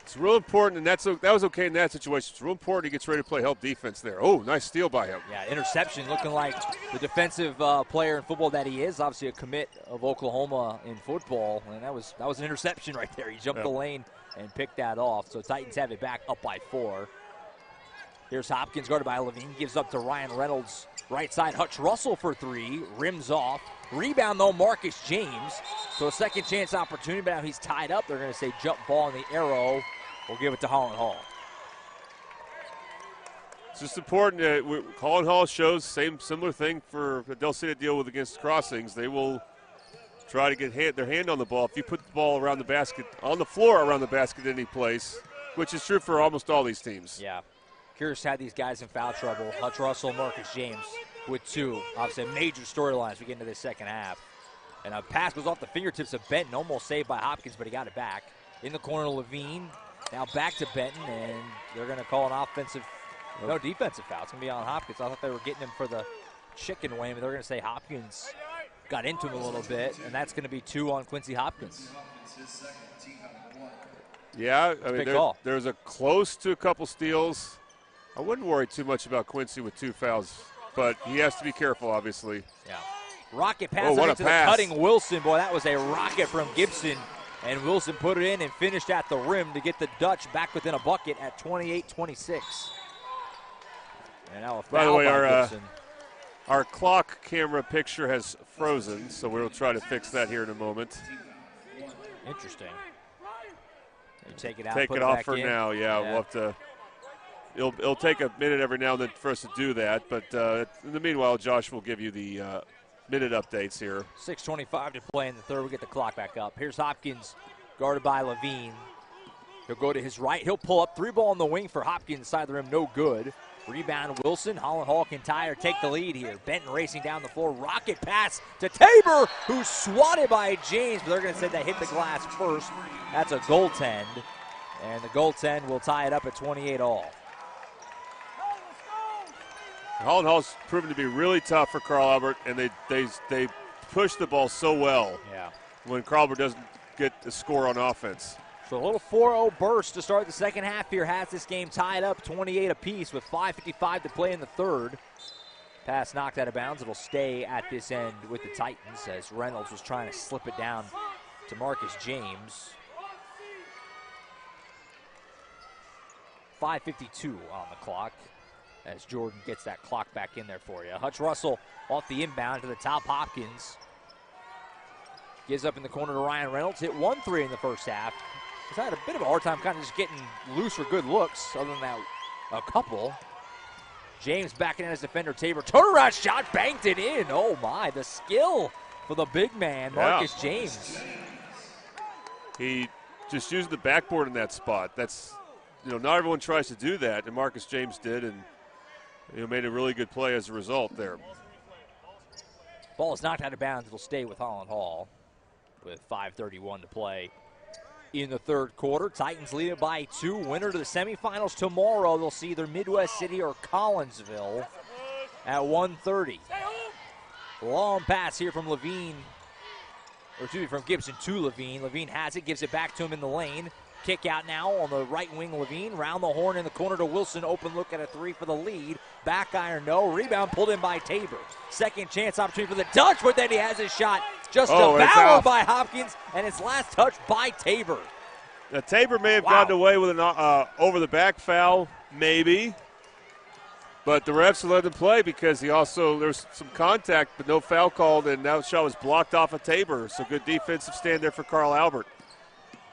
It's real important, and that was okay in that situation. It's real important he gets ready to play help defense there. Oh, nice steal by him. Yeah, interception, looking like the defensive player in football that he is. Obviously a commit of Oklahoma in football, and that was an interception right there. He jumped the lane and picked that off. So Titans have it back up by 4. Here's Hopkins guarded by Levine. Gives up to Ryan Reynolds. Right side, Hutch Russell for 3. Rims off. Rebound, though, Marcus James. So a second chance opportunity, but now he's tied up. They're going to say jump ball, and the arrow will give it to Holland Hall. It's just important that Holland Hall shows similar thing for that they'll see to deal with against crossings. They will try to get their hand on the ball. If you put the ball around the basket, on the floor around the basket any place, which is true for almost all these teams. Yeah. Curious had these guys in foul trouble. Hutch Russell, Marcus James with 2. Obviously a major storyline as we get into this second half. And a pass goes off the fingertips of Benton, almost saved by Hopkins, but he got it back. In the corner, Levine. Now back to Benton, and they're going to call an defensive foul. It's going to be on Hopkins. I thought they were getting him for the chicken wing, but they're going to say Hopkins got into him a little bit, and that's going to be 2 on Quincy Hopkins. Yeah, I mean, there's a close to a couple steals. I wouldn't worry too much about Quincy with 2 fouls, but he has to be careful, obviously. Yeah. Rocket pass into the cutting Wilson. Boy, that was a rocket from Gibson. And Wilson put it in and finished at the rim to get the Dutch back within a bucket at 28-26. And now a foul by the way, our clock camera picture has frozen, so we'll try to fix that here in a moment. Interesting. You take it out. Take it off for now. Yeah, we'll have to. It'll take a minute every now and then for us to do that, but in the meanwhile, Josh will give you the minute updates here. 6:25 to play in the third. We get the clock back up. Here's Hopkins, guarded by Levine. He'll go to his right. He'll pull up. 3 ball on the wing for Hopkins. Side of the rim, no good. Rebound Wilson. Holland Hall can tie or take the lead here. Benton racing down the floor. Rocket pass to Tabor, who's swatted by James, but they're going to say that hit the glass first. That's a goaltend, and the goaltend will tie it up at 28 all. Holland Hall's proven to be really tough for Carl Albert, and they push the ball so well. Yeah. When Carl Albert doesn't get the score on offense. So a little 4-0 burst to start the second half here has this game tied up 28 apiece with 5:55 to play in the third. Pass knocked out of bounds. It'll stay at this end with the Titans as Reynolds was trying to slip it down to Marcus James. 5:52 on the clock as Jordan gets that clock back in there for you. Hutch Russell off the inbound to the top. Hopkins gives up in the corner to Ryan Reynolds. Hit 1-3 in the first half. He's had a bit of a hard time kind of just getting loose for good looks, other than that, a couple. James backing in as defender. Tabor, turnaround shot, banked it in. Oh my, the skill for the big man, Marcus James. He just used the backboard in that spot. That's, not everyone tries to do that, and Marcus James did, and made a really good play as a result there. Ball is knocked out of bounds. It'll stay with Holland Hall with 5:31 to play in the third quarter. Titans lead it by 2. Winner to the semifinals tomorrow. They'll see either Midwest City or Collinsville at 1:30. Long pass here from Levine, from Gibson to Levine. Levine has it, gives it back to him in the lane. Kick out now on the right wing, Levine. Round the horn in the corner to Wilson. Open look at a 3 for the lead. Back iron, no. Rebound pulled in by Tabor. Second chance opportunity for the Dutch, but then he has his shot just devoured by Hopkins, and it's last touch by Tabor. Now, Tabor may have gotten away with an over-the-back foul, maybe. But the refs let him play because there's some contact, but no foul called, and that shot was blocked off of Tabor. So good defensive stand there for Carl Albert.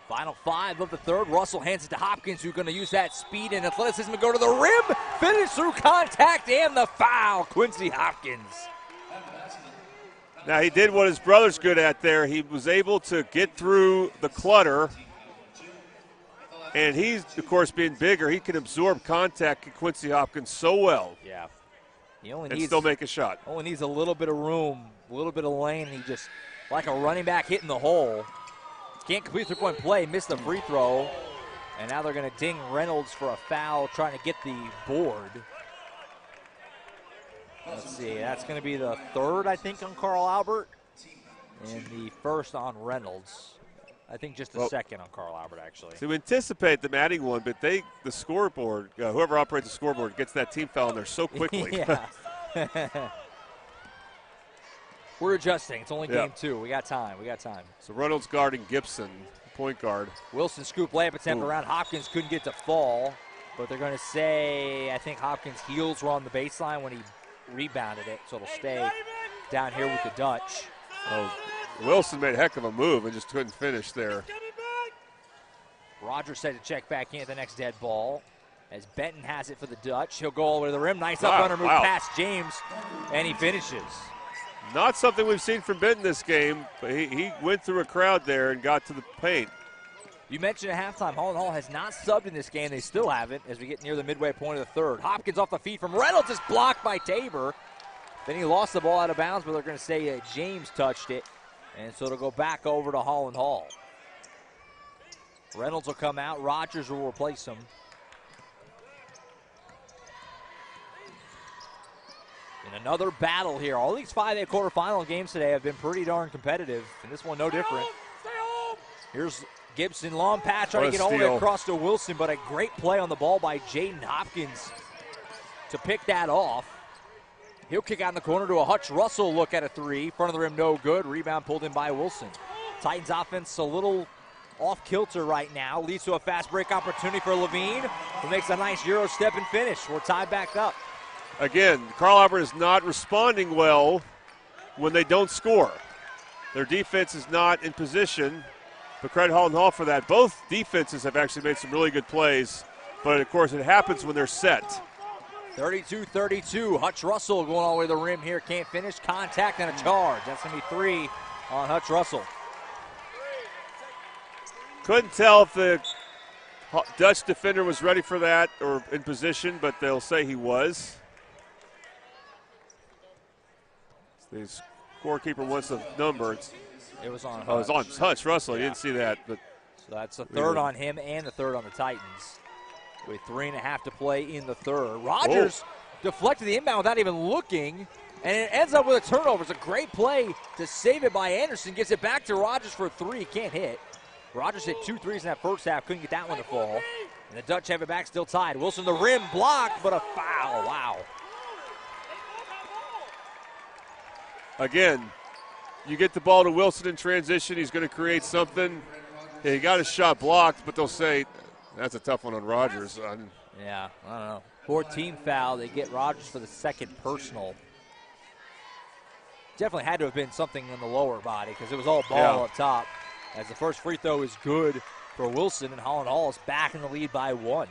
Final 5 of the third. Russell hands it to Hopkins, who's going to use that speed and athleticism to go to the rim. Finish through contact and the foul. Quincy Hopkins. Now, he did what his brother's good at there. He was able to get through the clutter. And he's, of course, being bigger. He can absorb contact at Quincy Hopkins so well. Yeah. And still make a shot. Only needs a little bit of room, a little bit of lane. He just, like a running back hitting the hole. Can't complete the 3-point play, missed the free throw. And now they're going to ding Reynolds for a foul, trying to get the board. Let's see, that's going to be the third, I think, on Carl Albert. And the first on Reynolds. I think just the second on Carl Albert, actually. So we anticipate them adding one, but the scoreboard, whoever operates the scoreboard, gets that team foul in there so quickly. We're adjusting. It's only game 2. We got time. So Reynolds guarding Gibson, point guard. Wilson scoop layup attempt around Hopkins. Couldn't get to fall. But they're going to say, I think Hopkins' heels were on the baseline when he rebounded it. So it'll stay down here with the Dutch. Wilson made a heck of a move and just couldn't finish there. Rogers said to check back in at the next dead ball as Benton has it for the Dutch. He'll go all the way to the rim. Nice up-runner move past James, and he finishes. Not something we've seen from Benton this game, but he went through a crowd there and got to the paint. You mentioned at halftime, Holland Hall has not subbed in this game. They still haven't as we get near the midway point of the third. Hopkins off the feed from Reynolds is blocked by Tabor. Then he lost the ball out of bounds, but they're going to say James touched it. And so it'll go back over to Holland Hall. Reynolds will come out. Rogers will replace him. In another battle here. All these 5A quarterfinal games today have been pretty darn competitive, and this one no different. Here's Gibson, long pass, trying to get all the way across to Wilson, but a great play on the ball by Jaden Hopkins to pick that off. He'll kick out in the corner to a Hutch Russell look at a 3. Front of the rim, no good. Rebound pulled in by Wilson. Titans offense a little off kilter right now. Leads to a fast break opportunity for Levine, who makes a nice Euro step and finish. We're tied back up. Again, Carl Albert is not responding well when they don't score. Their defense is not in position, but credit Holland Hall for that. Both defenses have actually made some really good plays, but of course it happens when they're set. 32-32. Hutch Russell going all the way to the rim here. Can't finish. Contact and a charge. That's going to be 3 on Hutch Russell. Couldn't tell if the Dutch defender was ready for that or in position, but they'll say he was. The scorekeeper wants a number. It was on Hutch. Oh, it was on Hutch Russell. You didn't see that. But so that's the third on him and the third on the Titans. With 3.5 to play in the third. Rogers deflected the inbound without even looking, and it ends up with a turnover. It's a great play to save it by Anderson. Gives it back to Rogers for 3. Can't hit. Rogers hit 2 threes in that first half, couldn't get that one to fall. And the Dutch have it back, still tied. Wilson, the rim blocked, but a foul. Wow. Again, you get the ball to Wilson in transition, he's going to create something. He got his shot blocked, but they'll say, that's a tough one on Rogers. Yeah, I don't know. 14 foul. They get Rogers for the second personal. Definitely had to have been something in the lower body because it was all ball up top. As the first free throw is good for Wilson, and Holland Hall is back in the lead by 1.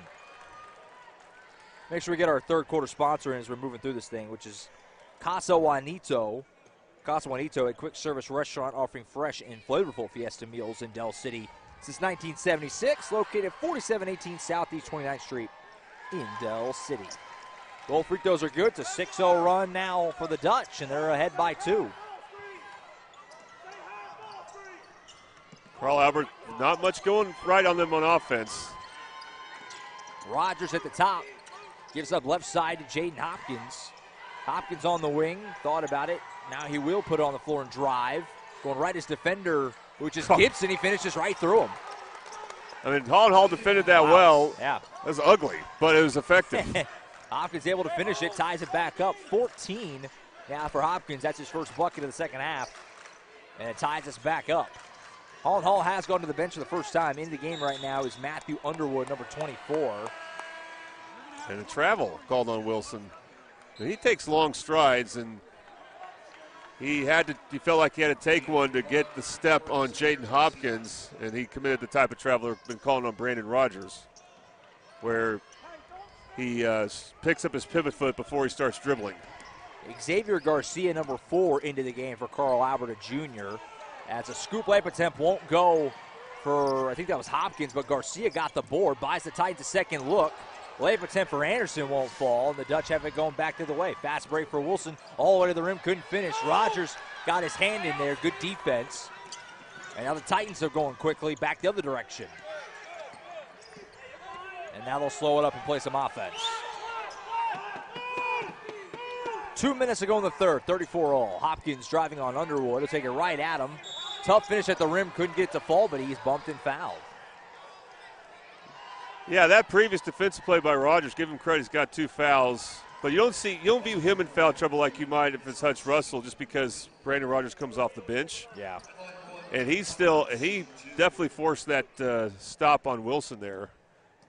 Make sure we get our third quarter sponsor in as we're moving through this thing, which is Casa Juanito. Casa Juanito, a quick service restaurant offering fresh and flavorful fiesta meals in Del City since 1976, located at 4718 Southeast 29th Street in Del City. Both free throws are good. It's a 6-0 run now for the Dutch, and they're ahead by 2. Carl Albert, not much going right on them on offense. Rogers at the top. Gives up left side to Jaden Hopkins. Hopkins on the wing. Thought about it. Now he will put it on the floor and drive. Going right as defender, which is Gibson. He finishes right through him. I mean, Holland Hall defended that well. Yeah. It was ugly, but it was effective. Hopkins able to finish it, ties it back up. 14 now for Hopkins. That's his first bucket of the second half. And it ties us back up. Holland Hall has gone to the bench for the first time. In the game right now is Matthew Underwood, number 24. And a travel called on Wilson. And he takes long strides, and he felt like he had to take one to get the step on Jaden Hopkins, and he committed the type of travel that's been calling on Brandon Rogers, where he picks up his pivot foot before he starts dribbling. Xavier Garcia, number 4, into the game for Carl Albert, a junior. As a scoop layup attempt won't go for, I think that was Hopkins, but Garcia got the board, buys the Titans a second look. Layup attempt for Anderson won't fall, and the Dutch have it going back to the way. Fast break for Wilson, all the way to the rim, couldn't finish. Rogers got his hand in there, good defense. And now the Titans are going quickly back the other direction. And now they'll slow it up and play some offense. 2 minutes to go in the third, 34-all. Hopkins driving on Underwood. He'll take it right at him. Tough finish at the rim, couldn't get it to fall, but he's bumped and fouled. Yeah, that previous defensive play by Rogers, give him credit, he's got 2 fouls. But you don't view him in foul trouble like you might if it's Hutch Russell, just because Brandon Rogers comes off the bench. Yeah. And he definitely forced that stop on Wilson there,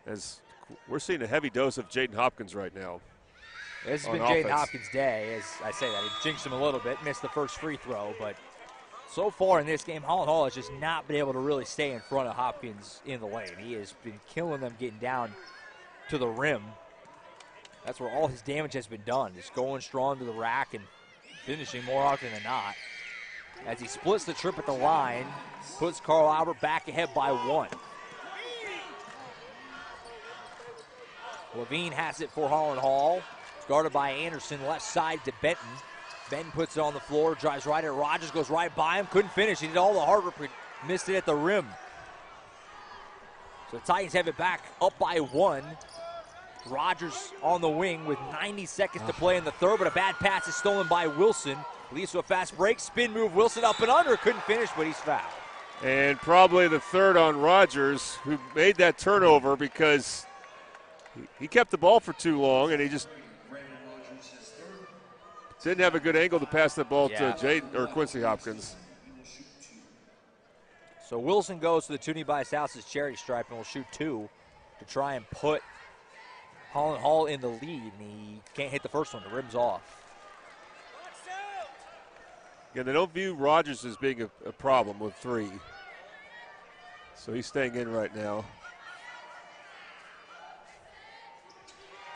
as we're seeing a heavy dose of Jaden Hopkins right now. This has been Jaden Hopkins' day, as I say that. He jinxed him a little bit, missed the first free throw, but so far in this game, Holland Hall has just not been able to really stay in front of Hopkins in the lane. He has been killing them getting down to the rim. That's where all his damage has been done, just going strong to the rack and finishing more often than not. As he splits the trip at the line, puts Carl Albert back ahead by 1. Levine has it for Holland Hall. Guarded by Anderson, left side to Benton. Benton puts it on the floor, drives right at Rogers, goes right by him, couldn't finish. He did all the hard work, missed it at the rim. So the Titans have it back up by 1. Rogers on the wing with 90 seconds to play in the third, but a bad pass is stolen by Wilson. Leads to a fast break, spin move, Wilson up and under, couldn't finish, but he's fouled. And probably the third on Rogers, who made that turnover because he kept the ball for too long, and he just didn't have a good angle to pass the ball to Jaden or Quincy Hopkins. So Wilson goes to the Toonie Bice House's charity stripe and will shoot 2 to try and put Holland Hall in the lead, and he can't hit the first one. The rim's off. Yeah, they don't view Rogers as being a problem with 3. So he's staying in right now.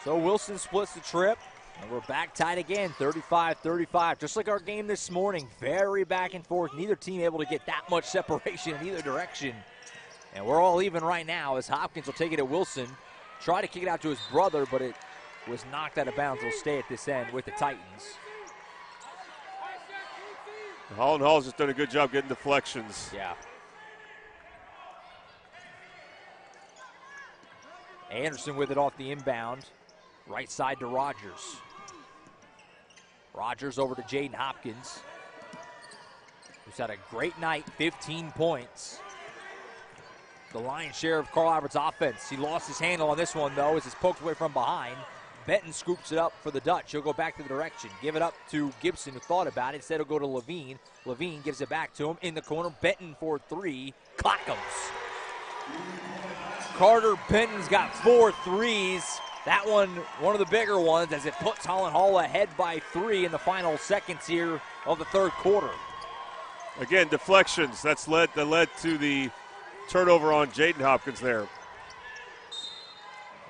So Wilson splits the trip. And we're back tied again, 35-35. Just like our game this morning, very back and forth. Neither team able to get that much separation in either direction. And we're all even right now as Hopkins will take it at Wilson. Try to kick it out to his brother, but it was knocked out of bounds. Will stay at this end with the Titans. Holland Hall's just done a good job getting deflections. Yeah. Anderson with it off the inbound. Right side to Rogers. Rogers over to Jaden Hopkins, who's had a great night, 15 points. the lion's share of Carl Albert's offense. He lost his handle on this one, though, as it's poked away from behind. Benton scoops it up for the Dutch. He'll go back to the direction. Give it up to Gibson, who thought about it. Instead, he'll go to Levine. Levine gives it back to him in the corner. Benton for 3. Clackums. Carter Benton's got 4 threes. That one of the bigger ones, as it puts Holland Hall ahead by 3 in the final seconds here of the third quarter. Again, deflections. That led to the turnover on Jaden Hopkins there.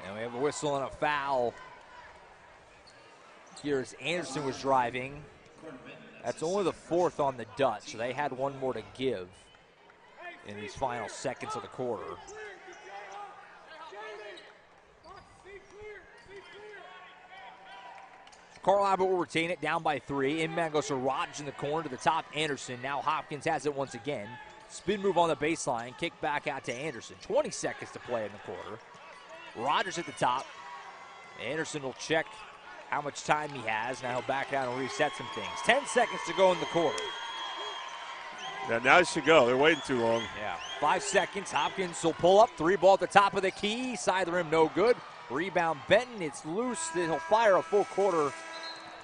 And we have a whistle and a foul. Here as Anderson was driving. That's only the 4th on the Dutch, so they had one more to give in these final seconds of the quarter. Carl Albert will retain it, down by 3. Inbound goes to Rogers in the corner to the top. Anderson. Now Hopkins has it once again. Spin move on the baseline. Kick back out to Anderson. 20 seconds to play in the quarter. Rogers at the top. Anderson will check how much time he has. Now he'll back down and reset some things. 10 seconds to go in the quarter. Yeah, now it should go. They're waiting too long. Yeah, 5 seconds. Hopkins will pull up. 3 ball at the top of the key. Side of the rim, no good. Rebound Benton. It's loose. He'll fire a full quarter.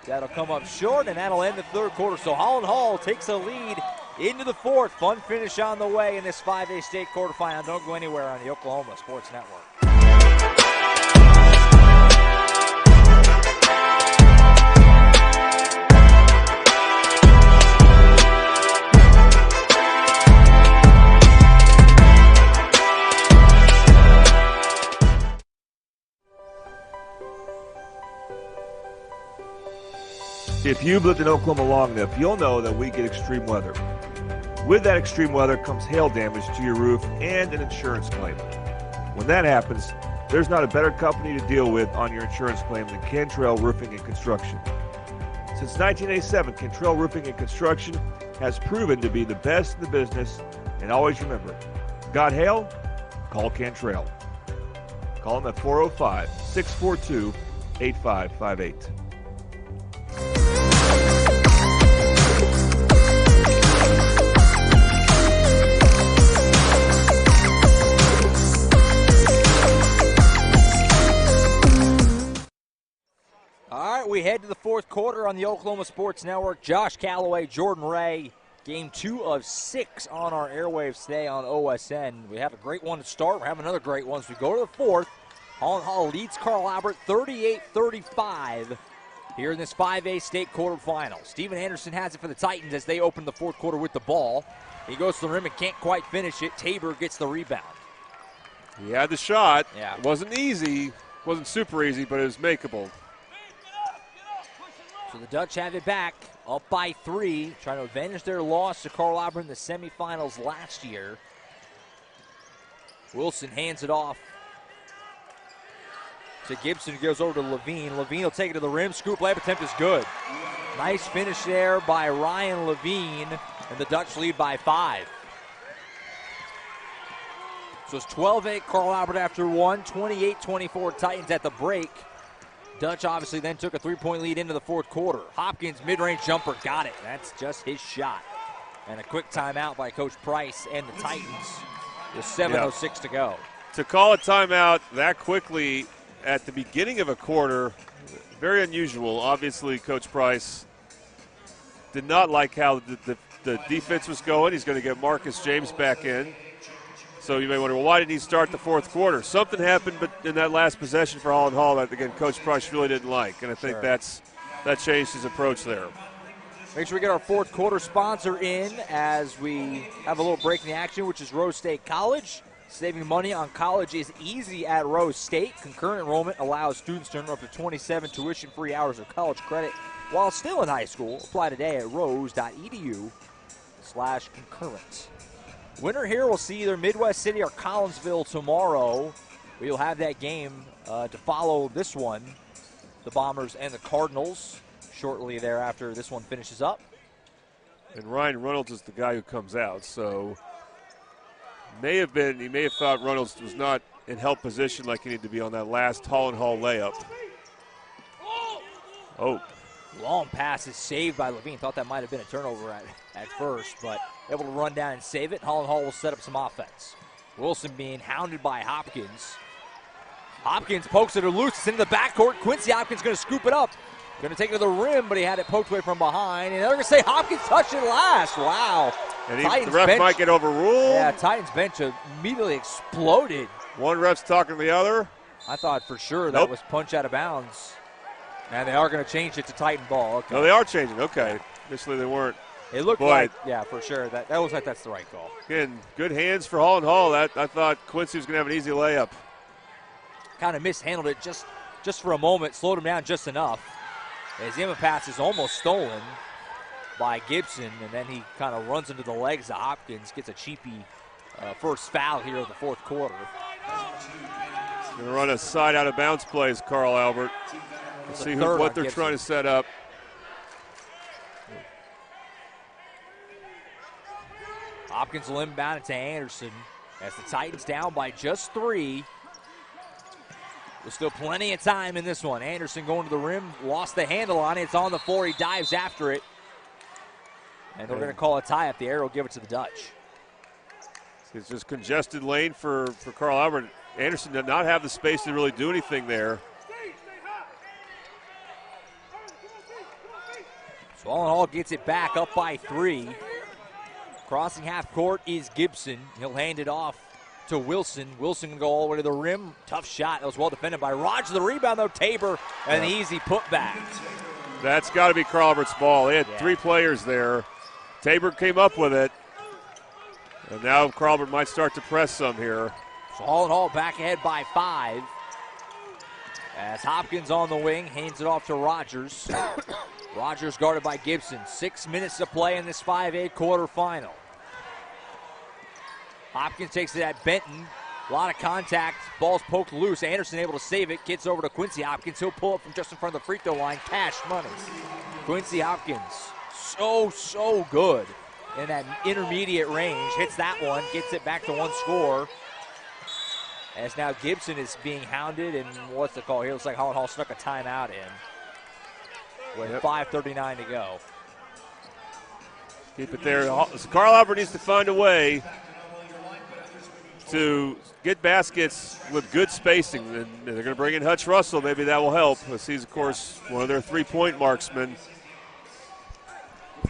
That'll come up short, and that'll end the third quarter. So Holland Hall takes a lead into the 4th. Fun finish on the way in this 5A state quarterfinal. Don't go anywhere on the Oklahoma Sports Network. If you've lived in Oklahoma long enough, you'll know that we get extreme weather. With that extreme weather comes hail damage to your roof and an insurance claim. When that happens, there's not a better company to deal with on your insurance claim than Cantrell Roofing and Construction. Since 1987, Cantrell Roofing and Construction has proven to be the best in the business, and always remember, got hail? Call Cantrell. Call them at 405-642-8558. All right, we head to the 4th quarter on the Oklahoma Sports Network. Josh Calloway, Jordan Ray, game 2 of 6 on our airwaves today on OSN. We have a great one to start. We have another great one as we go to the 4th. Holland Hall leads Carl Albert 38-35 here in this 5A state quarterfinal. Steven Anderson has it for the Titans as they open the 4th quarter with the ball. He goes to the rim and can't quite finish it. Tabor gets the rebound. He had the shot. Yeah. It wasn't easy. It wasn't super easy, but it was makeable. So the Dutch have it back, up by 3, trying to avenge their loss to Carl Albert in the semifinals last year. Wilson hands it off to Gibson, who goes over to Levine. Levine will take it to the rim. Scoop layup attempt is good. Nice finish there by Ryan Levine, and the Dutch lead by 5. So it's 12-8 Carl Albert after 1, 28-24 Titans at the break. Dutch obviously then took a 3-point lead into the 4th quarter. Hopkins mid-range jumper, got it. That's just his shot. And a quick timeout by Coach Price and the Titans with 7:06 to go. To call a timeout that quickly at the beginning of a quarter, very unusual. Obviously, Coach Price did not like how the defense was going. He's going to get Marcus James back in. So you may wonder, well, why didn't he start the 4th quarter? Something happened but in that last possession for Holland Hall that, again, Coach Price really didn't like. And I think that changed his approach there. Make sure we get our 4th quarter sponsor in as we have a little break in the action, which is Rose State College. Saving money on college is easy at Rose State. Concurrent enrollment allows students to earn up to 27 tuition-free hours of college credit while still in high school. Apply today at rose.edu/concurrent. Winner here will see either Midwest City or Collinsville tomorrow. We'll have that game to follow this one, the Bombers and the Cardinals, shortly thereafter this one finishes up. And Ryan Reynolds is the guy who comes out, so he may have thought Reynolds was not in help position like he needed to be on that last Holland Hall layup. Oh. Long pass is saved by Levine. Thought that might have been a turnover at first, but able to run down and save it. Holland Hall will set up some offense. Wilson being hounded by Hopkins. Hopkins pokes it loose. It's into the backcourt. Quincy Hopkins going to scoop it up. Going to take it to the rim, but he had it poked away from behind. And they're going to say Hopkins touched it last. Wow. And the ref bench might get overruled. Yeah, Titans bench immediately exploded. One ref's talking to the other. I thought for sure that was punch out of bounds. And they are going to change it to Titan ball. Okay. No, they are changing. Okay. Initially they weren't. It looked like, yeah, for sure. That looks like that's the right call. Again, good hands for Holland Hall. I thought Quincy was going to have an easy layup. Kind of mishandled it just for a moment, slowed him down just enough. As the pass is almost stolen by Gibson, and then he kind of runs into the legs of Hopkins, gets a cheapy first foul here in the fourth quarter. Going to run a side out of bounds plays, Carl Albert. Let's see what they're trying to set up. Hopkins will inbound it to Anderson as the Titans down by just 3. There's still plenty of time in this one. Anderson going to the rim, lost the handle on it. It's on the floor. He dives after it. And they're going to call a tie up. The air will give it to the Dutch. It's just congested lane for Carl Albert. Anderson did not have the space to really do anything there. So Holland Hall gets it back up by 3. Crossing half court is Gibson. He'll hand it off to Wilson. Wilson can go all the way to the rim. Tough shot. That was well defended by Roger. The rebound, though, Tabor, and the easy putback. That's got to be Carl Albert's ball. They had 3 players there. Tabor came up with it. And now Carl Albert might start to press some here. So Holland Hall back ahead by 5. As Hopkins on the wing, hands it off to Rogers. Rogers guarded by Gibson. 6 minutes to play in this 5A quarterfinal. Hopkins takes it at Benton. A lot of contact. Ball's poked loose. Anderson able to save it. Gets over to Quincy Hopkins. He'll pull it from just in front of the free throw line. Cash money. Quincy Hopkins, so good in that intermediate range. Hits that one. Gets it back to one score. As now Gibson is being hounded. And what's the call here? Looks like Holland Hall snuck a timeout in with 5:39 to go. Keep it there. Carl Albert needs to find a way to get baskets with good spacing. And they're going to bring in Hutch Russell. Maybe that will help. He's, of course, one of their three-point marksmen.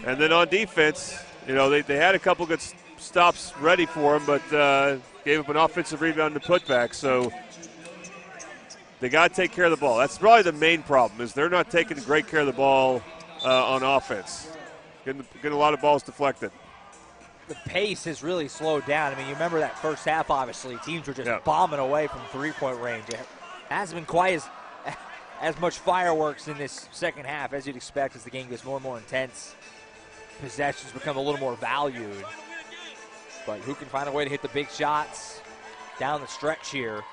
And then on defense, they had a couple good stops ready for him, but gave up an offensive rebound and a putback. So they got to take care of the ball. That's probably the main problem, is they're not taking great care of the ball on offense. Getting a lot of balls deflected. The pace has really slowed down. I mean, you remember that first half, obviously. Teams were just bombing away from three-point range. It hasn't been quite as much fireworks in this second half as you'd expect as the game gets more and more intense. Possessions become a little more valued. But who can find a way to hit the big shots down the stretch here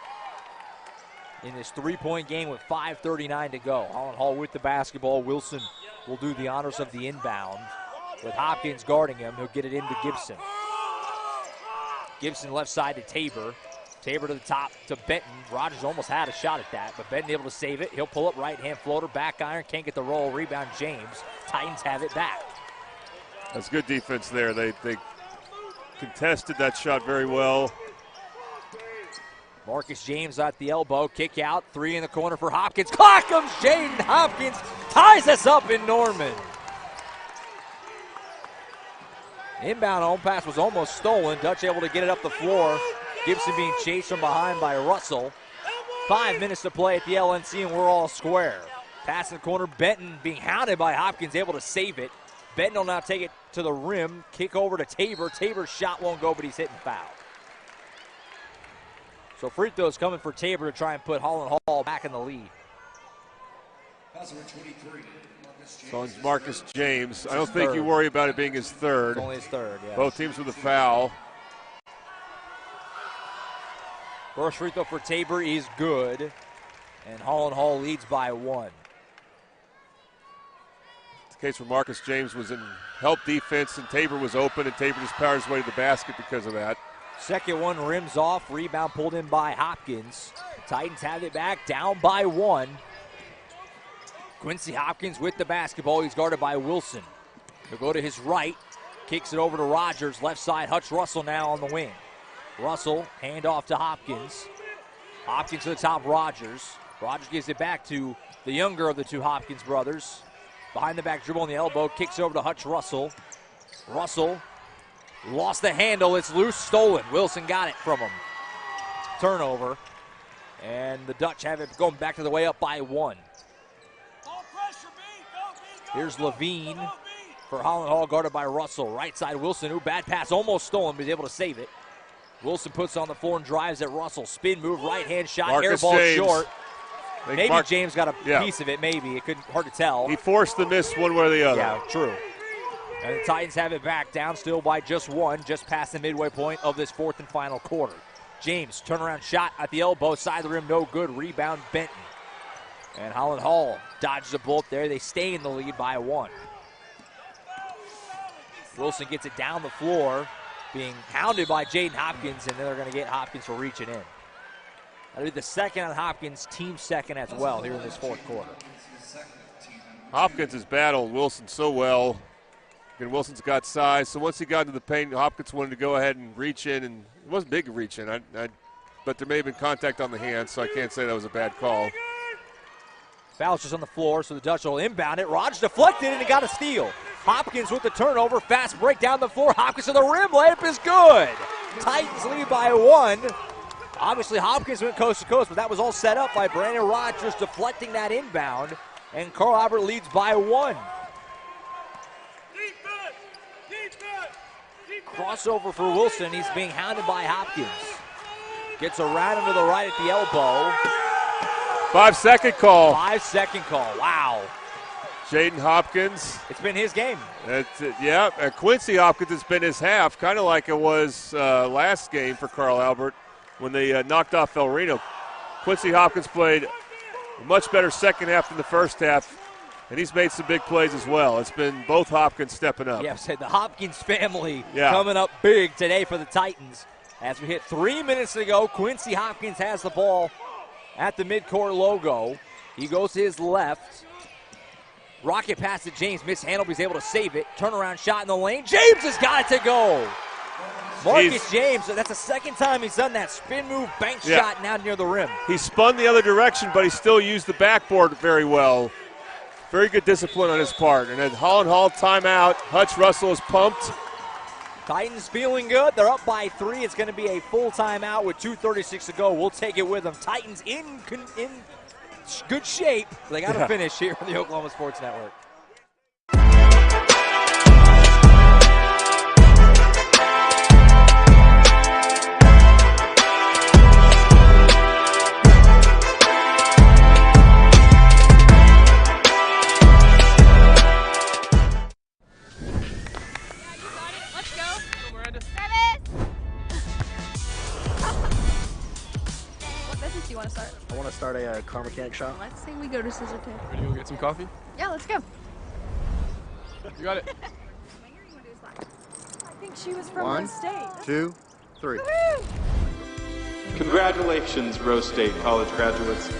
in this three-point game with 5:39 to go. Holland Hall with the basketball. Wilson will do the honors of the inbound. With Hopkins guarding him, he'll get it into Gibson. Gibson left side to Tabor. Tabor to the top to Benton. Rogers almost had a shot at that, but Benton able to save it. He'll pull up right-hand floater, back iron, can't get the roll. Rebound James. Titans have it back. That's good defense there. They contested that shot very well. Marcus James at the elbow. Kick out. 3 in the corner for Hopkins. Clock comes Jaden Hopkins. Ties us up in Norman. Inbound home pass was almost stolen. Dutch able to get it up the floor. Gibson being chased from behind by Russell. 5 minutes to play at the LNC, and we're all square. Pass in the corner. Benton being hounded by Hopkins, able to save it. Benton will now take it to the rim. Kick over to Tabor. Tabor's shot won't go, but he's hitting foul. So free throws coming for Tabor to try and put Holland Hall back in the lead. So it's Marcus James. I don't think you worry about it being his third. It's only his third, yeah. Both teams with a foul. First free throw for Tabor is good. And Holland Hall leads by 1. It's the case where Marcus James was in help defense and Tabor was open, and Tabor just powers his way to the basket because of that. Second one rims off. Rebound pulled in by Hopkins. Titans have it back, down by 1. Quincy Hopkins with the basketball. He's guarded by Wilson. He'll go to his right. Kicks it over to Rogers. Left side, Hutch Russell now on the wing. Russell, hand off to Hopkins. Hopkins to the top, Rogers. Rogers gives it back to the younger of the two Hopkins brothers. Behind the back dribble on the elbow, kicks over to Hutch Russell. Russell lost the handle, it's loose, stolen. Wilson got it from him. Turnover, and the Dutch have it going back to the way up by 1. Here's Levine for Holland Hall, guarded by Russell. Right side, Wilson, ooh, bad pass, almost stolen, but he's able to save it. Wilson puts on the floor and drives at Russell. Spin move, right-hand shot, Marcus air ball James. short. Maybe James got a piece of it, maybe. It couldn't, hard to tell. He forced the miss one way or the other. Yeah, true. And the Titans have it back, down still by just 1, just past the midway point of this 4th and final quarter. James, turnaround shot at the elbow, side of the rim, no good. Rebound, Benton. And Holland Hall dodges a bullet there. They stay in the lead by 1. Wilson gets it down the floor, being hounded by Jaden Hopkins, and then they're going to get Hopkins for reaching in. That'll be the second on Hopkins, team second as well here in this 4th quarter. Hopkins has battled Wilson so well. And Wilson's got size, so once he got into the paint, Hopkins wanted to go ahead and reach in, and it wasn't big reach in, but there may have been contact on the hand, so I can't say that was a bad call. Foul's just on the floor, so the Dutch will inbound it. Rogers deflected, and he got a steal. Hopkins with the turnover, fast break down the floor. Hopkins to the rim, layup is good. Titans lead by 1. Obviously, Hopkins went coast to coast, but that was all set up by Brandon Rogers deflecting that inbound, and Carl Albert leads by 1. Crossover for Wilson. He's being hounded by Hopkins. Gets around him to the right at the elbow. 5-second call. 5-second call. Wow. Jaden Hopkins. It's been his game. Yeah, Quincy Hopkins has been his half, kind of like it was last game for Carl Albert when they knocked off El Reno. Quincy Hopkins played a much better second half than the first half, and he's made some big plays as well. It's been both Hopkins stepping up. Yeah, said the Hopkins family coming up big today for the Titans. As we hit 3 minutes to go, Quincy Hopkins has the ball at the midcourt logo. He goes to his left. Rocket pass to James, mishandled, but he's able to save it. Turnaround shot in the lane. James has got it to go. Marcus James, that's the second time he's done that spin move, bank shot now near the rim. He spun the other direction, but he still used the backboard very well. Very good discipline on his part. And then Holland Hall timeout. Hutch Russell is pumped. Titans feeling good. They're up by 3. It's going to be a full timeout with 2:36 to go. We'll take it with them. Titans in good shape. They got to finish here on the Oklahoma Sports Network. I want to start a car mechanic shop. Let's say we go to Scissor Tape. Ready to go get some coffee? Yeah, let's go. You got it. I think she was from One, Rose State. 2, 3. Woo-hoo! Congratulations, Rose State college graduates.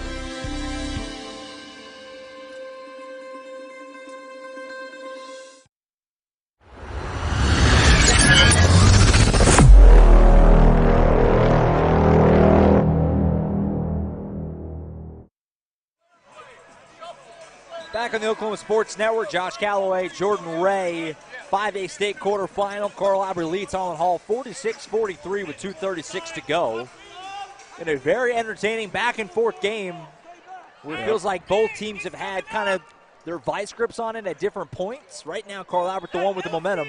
Back on the Oklahoma Sports Network, Josh Calloway, Jordan Ray, 5A state quarterfinal. Carl Albert leads Holland Hall 46-43 with 2:36 to go. In a very entertaining back-and-forth game where it feels like both teams have had kind of their vice grips on it at different points. Right now, Carl Albert the one with the momentum,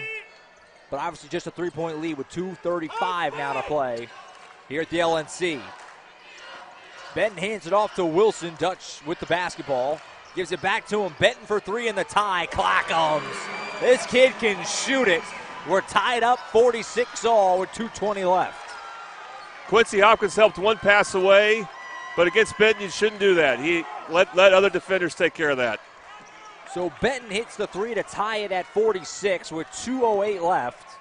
but obviously just a 3-point lead with 2:35 now to play here at the LNC. Benton hands it off to Wilson. Dutch with the basketball. Gives it back to him. Benton for 3 in the tie. Clackums. This kid can shoot it. We're tied up 46 all with 2:20 left. Quincy Hopkins helped one pass away, but against Benton, you shouldn't do that. He let other defenders take care of that. So Benton hits the 3 to tie it at 46 with 2:08 left.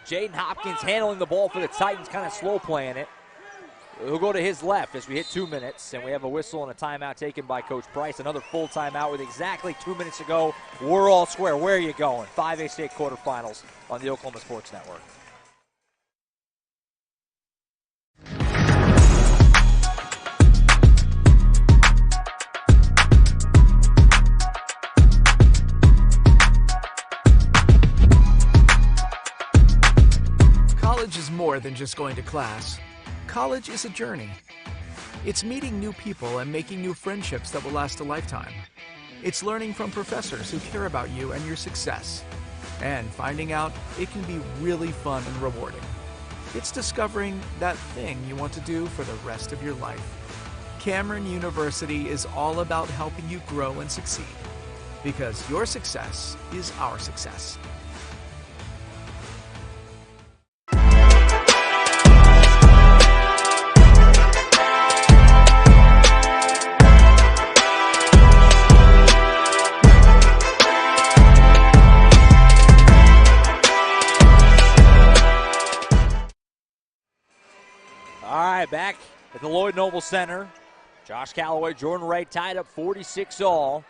Jaden Hopkins handling the ball for the Titans, kind of slow playing it. He'll go to his left as we hit 2 minutes, and we have a whistle and a timeout taken by Coach Price. Another full timeout with exactly 2 minutes to go. We're all square. Where are you going? 5A state quarterfinals on the Oklahoma Sports Network. College is more than just going to class. College is a journey. It's meeting new people and making new friendships that will last a lifetime. It's learning from professors who care about you and your success. And finding out it can be really fun and rewarding. It's discovering that thing you want to do for the rest of your life. Cameron University is all about helping you grow and succeed. Because your success is our success. Back at the Lloyd Noble Center, Josh Calloway, Jordan Ray tied up 46-all.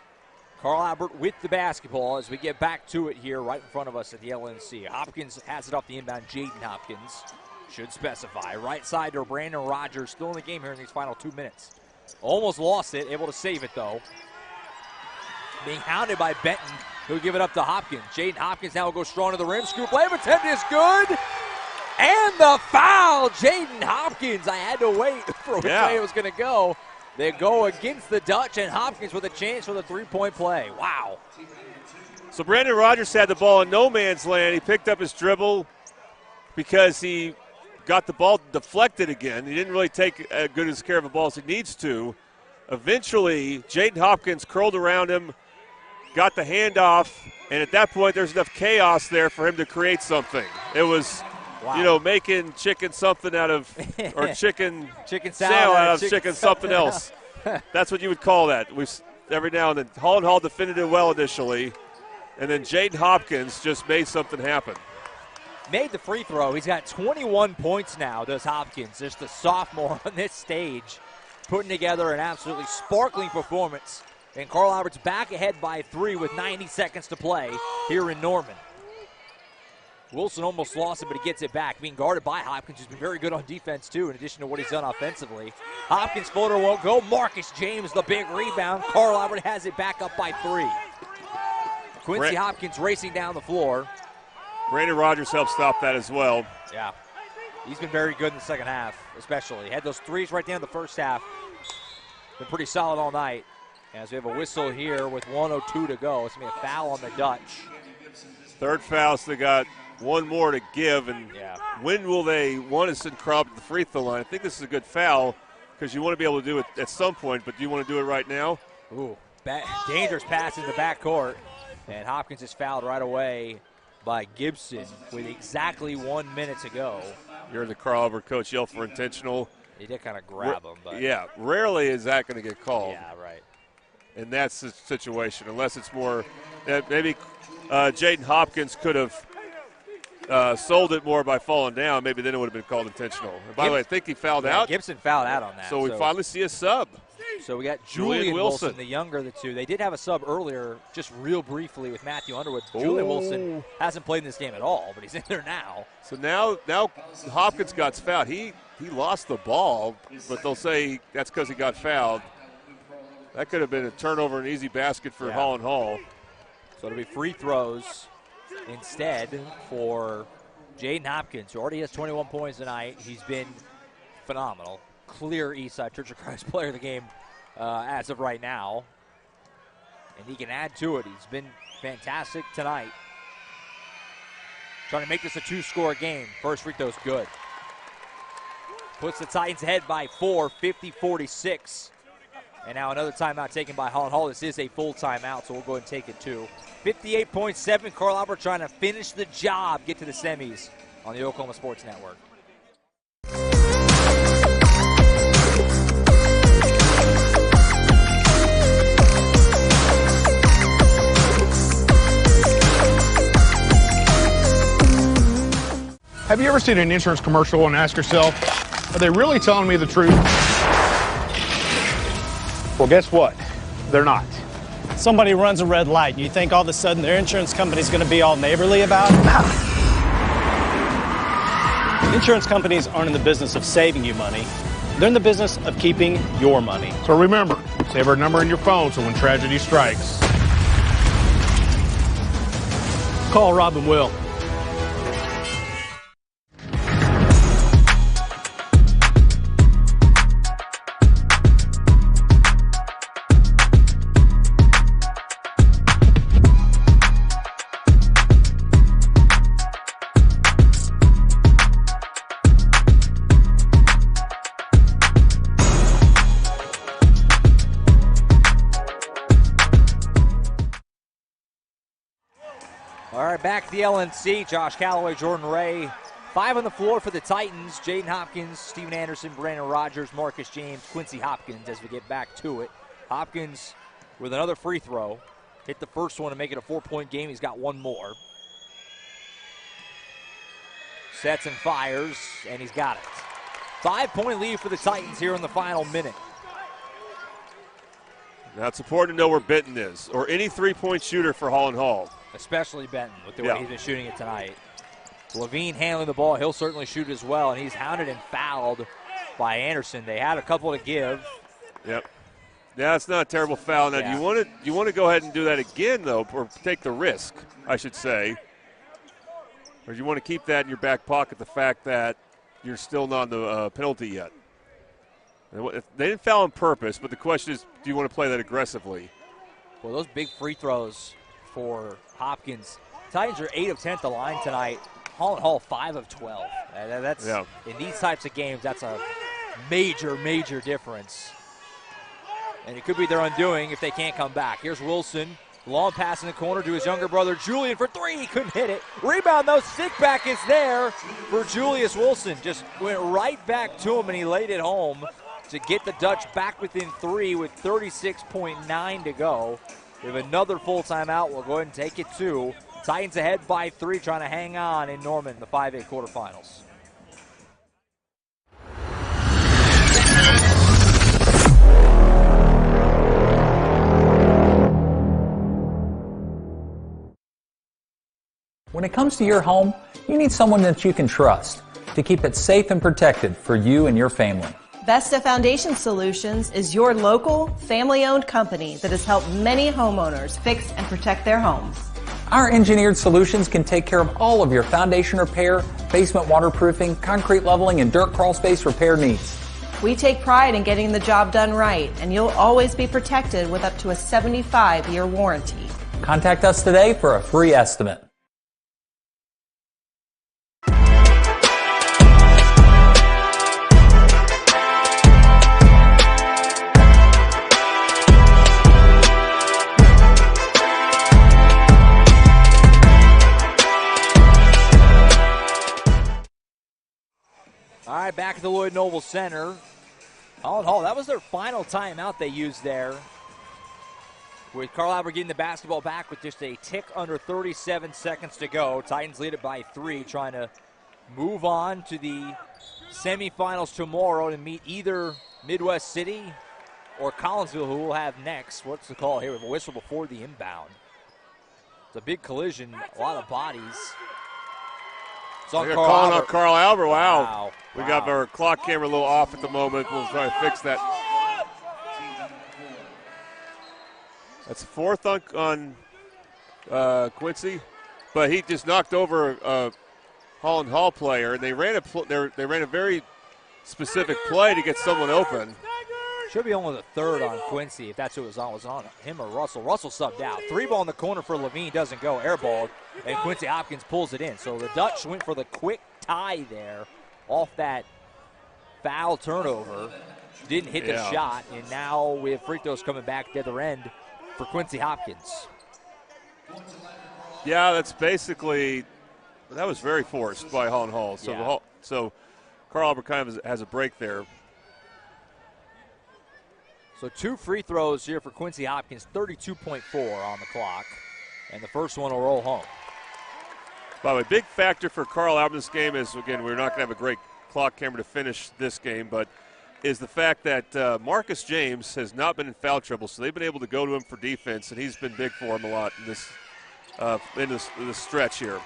Carl Albert with the basketball as we get back to it here right in front of us at the LNC. Hopkins has it off the inbound. Jaden Hopkins should specify. Right side to Brandon Rogers, still in the game here in these final 2 minutes. Almost lost it, able to save it though. Being hounded by Benton, who'll give it up to Hopkins. Jaden Hopkins now will go strong to the rim. Scoop layup attempt is good. And the foul, Jaden Hopkins. I had to wait for which way it was going to go. They go against the Dutch, and Hopkins with a chance for the three-point play. Wow. So Brandon Rogers had the ball in no man's land. He picked up his dribble because he got the ball deflected again. He didn't really take as good as care of the ball as he needs to. Eventually, Jaden Hopkins curled around him, got the handoff, and at that point, there's enough chaos there for him to create something. It was... Wow. You know, making chicken something out of, or chicken salad out of chicken something else. That's what you would call that. Every now and then, Holland Hall defended it well initially, and then Jaden Hopkins just made something happen. Made the free throw. He's got 21 points now, does Hopkins. Just a sophomore on this stage, putting together an absolutely sparkling performance. And Carl Albert's back ahead by 3 with 90 seconds to play here in Norman. Wilson almost lost it, but he gets it back. Being guarded by Hopkins, who's been very good on defense, too, in addition to what he's done offensively. Hopkins' floater won't go. Marcus James, the big rebound. Carl Albert has it back up by 3. Quincy Hopkins racing down the floor. Brandon Rogers helped stop that as well. Yeah. He's been very good in the second half, especially. Had those threes right down the first half. Been pretty solid all night. As we have a whistle here with 1:02 to go. It's going to be a foul on the Dutch. Third foul, so they got one more to give, and when will they want to send Crump to the free throw line? I think this is a good foul because you want to be able to do it at some point, but do you want to do it right now? Ooh, dangerous pass in the backcourt, and Hopkins is fouled right away by Gibson with exactly 1 minute to go. You're the Carl Albert coach, yell for intentional. He did kind of grab him. But yeah, rarely is that going to get called. Yeah, right. And that's the situation, unless it's more maybe Jaden Hopkins could have sold it more by falling down. Maybe then it would have been called intentional. And by the way, I think he fouled out. Gibson fouled out on that. So we finally see a sub. So we got Julian Wilson, the younger of the two. They did have a sub earlier, just real briefly, with Matthew Underwood. Julian Wilson hasn't played in this game at all, but he's in there now. So now Hopkins got fouled. He lost the ball, but they'll say that's because he got fouled. That could have been a turnover, an easy basket for Holland Hall. So it'll be free throws instead for Jaden Hopkins, who already has 21 points tonight. He's been phenomenal. Clear Eastside Church of Christ player of the game as of right now. And he can add to it. He's been fantastic tonight. Trying to make this a 2-score game. First free throw's good. Puts the Titans ahead by 4, 50-46. And now another timeout taken by Holland Hall. This is a full timeout, so we'll go ahead and take it too. 58.7, Carl Albert trying to finish the job, get to the semis on the Oklahoma Sports Network. Have you ever seen an insurance commercial and ask yourself, are they really telling me the truth? Well, guess what? They're not. Somebody runs a red light, and you think all of a sudden their insurance company's going to be all neighborly about it? Insurance companies aren't in the business of saving you money. They're in the business of keeping your money. So remember, save our number in your phone so when tragedy strikes, call Rob and Will. back to the LNC. Josh Calloway, Jordan Ray. 5 on the floor for the Titans. Jaden Hopkins, Steven Anderson, Brandon Rogers, Marcus James, Quincy Hopkins as we get back to it. Hopkins with another free throw. Hit the first one to make it a 4-point game. He's got one more. Sets and fires, and he's got it. 5-point lead for the Titans here in the final minute. Now it's important to know where Benton is, or any three-point shooter for Holland Hall. Especially Benton with the way he's been shooting it tonight. Levine handling the ball. He'll certainly shoot as well, and he's hounded and fouled by Anderson. They had a couple to give. Yep. Yeah, it's not a terrible foul. Now, you want to go ahead and do that again, though, or take the risk, I should say. Or you want to keep that in your back pocket, the fact that you're still not on the penalty yet. They didn't foul on purpose, but the question is, do you want to play that aggressively? Well, those big free throws for Hopkins. Titans are 8 of 10 at the line tonight. Holland Hall 5 of 12. That's in these types of games, that's a major, major difference. And it could be their undoing if they can't come back. Here's Wilson. Long pass in the corner to his younger brother Julian for 3. He couldn't hit it. Rebound though, stick back is there for Julius Wilson. Just went right back to him and he laid it home to get the Dutch back within 3 with 36.9 to go. We have another full timeout. We'll go ahead and take it 2. Titans ahead by 3, trying to hang on in Norman in the 5A quarterfinals. When it comes to your home, you need someone that you can trust to keep it safe and protected for you and your family. Vesta Foundation Solutions is your local, family-owned company that has helped many homeowners fix and protect their homes. Our engineered solutions can take care of all of your foundation repair, basement waterproofing, concrete leveling, and dirt crawl space repair needs. We take pride in getting the job done right, and you'll always be protected with up to a 75-year warranty. Contact us today for a free estimate. All right, back at the Lloyd Noble Center. Holland Hall, that was their final timeout they used there. With Carl Albert getting the basketball back with just a tick under 37 seconds to go. Titans lead it by 3, trying to move on to the semifinals tomorrow to meet either Midwest City or Collinsville, who will have next. What's the call here? We have a whistle before the inbound. It's a big collision, a lot of bodies. It's on Carl calling on Carl Albert. Wow. We got our clock camera a little off at the moment. We'll try to fix that. That's 4th on Quincy, but he just knocked over a Holland Hall player, and they ran a very specific play to get someone open. Should be only the 3rd on Quincy if that's who it was on. Was it on him or Russell? Russell subbed out. 3 ball in the corner for Levine, doesn't go, airballed, and Quincy Hopkins pulls it in. So the Dutch went for the quick tie there off that foul turnover. Didn't hit the shot, and now we have free throws coming back at the other end for Quincy Hopkins. Yeah, that's basically, that was very forced by Holland Hall. So, so Carl Albert kind of has a break there. So 2 free throws here for Quincy Hopkins, 32.4 on the clock, and the first one will roll home. By the way, big factor for Carl Albert in this game is, again, we're not going to have a great clock camera to finish this game, but is the fact that Marcus James has not been in foul trouble, so they've been able to go to him for defense, and he's been big for him a lot in this stretch here.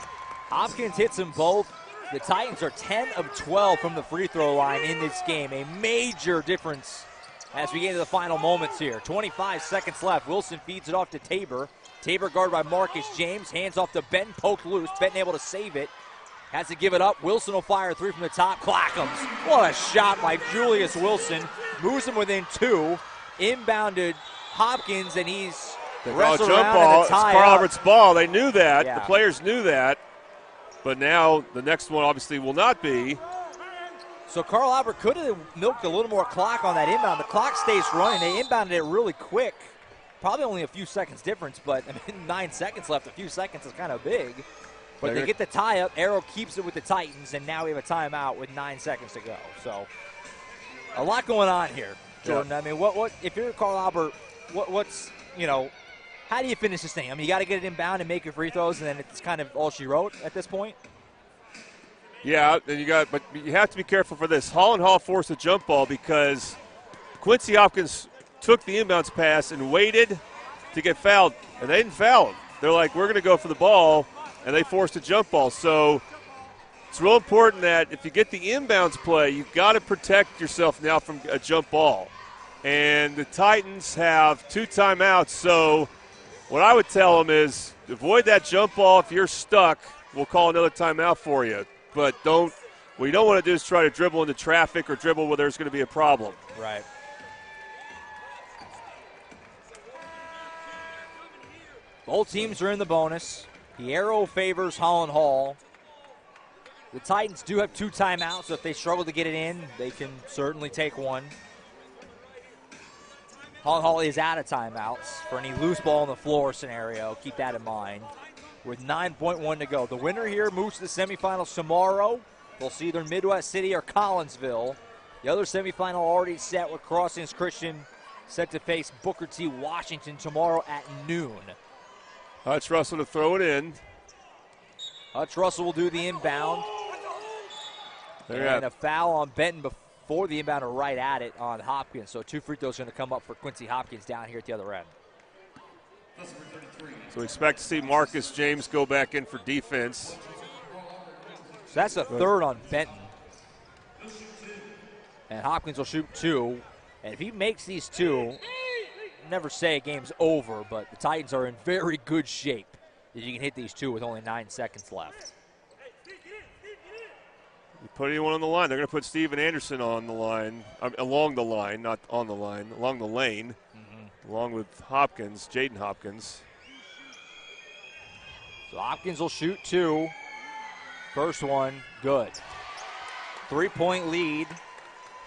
Hopkins hits them both. The Titans are 10 of 12 from the free throw line in this game, a major difference as we get into the final moments here. 25 seconds left. Wilson feeds it off to Tabor. Tabor guarded by Marcus James. Hands off to Benton, poked loose. Benton able to save it. Has to give it up. Wilson will fire 3 from the top. Clackham's. What a shot by Julius Wilson. Moves him within 2. Inbounded Hopkins, and he's wrestled around in the tie. It's Carl Albert's ball. They knew that. Yeah. The players knew that. But now the next one obviously will not be. So Carl Albert could have milked a little more clock on that inbound. The clock stays running. They inbounded it really quick. Probably only a few seconds difference, but I mean, 9 seconds left. A few seconds is kind of big. But they get the tie up. Arrow keeps it with the Titans, and now we have a timeout with 9 seconds to go. So a lot going on here, Jordan. I mean, what if you're Carl Albert, what's, how do you finish this thing? I mean, you got to get it inbound and make your free throws, and then it's kind of all she wrote at this point. Yeah, and but you have to be careful for this. Holland Hall forced a jump ball because Quincy Hopkins took the inbounds pass and waited to get fouled, and they didn't foul him. They're like, we're going to go for the ball, and they forced a jump ball. So it's real important that if you get the inbounds play, you've got to protect yourself now from a jump ball. And the Titans have 2 timeouts, so what I would tell them is avoid that jump ball. If you're stuck, we'll call another timeout for you. But what you don't want to do is try to dribble into traffic or dribble where there's going to be a problem. Right. Both teams are in the bonus. The arrow favors Holland Hall. The Titans do have 2 timeouts, so if they struggle to get it in, they can certainly take one. Holland Hall is out of timeouts for any loose ball on the floor scenario. Keep that in mind. With 9.1 to go. The winner here moves to the semifinals tomorrow. They'll see either Midwest City or Collinsville. The other semifinal already set with Crossings Christian set to face Booker T. Washington tomorrow at noon. Hutch Russell to throw it in. Hutch Russell will do the inbound. And a foul on Benton before the inbound, or right at it on Hopkins. So 2 free throws going to come up for Quincy Hopkins down here at the other end. So we expect to see Marcus James go back in for defense. So that's a third on Benton. And Hopkins will shoot 2. And if he makes these 2, never say a game's over, but the Titans are in very good shape if you can hit these 2 with only 9 seconds left. You put anyone on the line, they're going to put Steven Anderson on the line, along the line, not on the line, along the lane, along with Hopkins, Jaden Hopkins. So Hopkins will shoot 2. First one, good. 3-point lead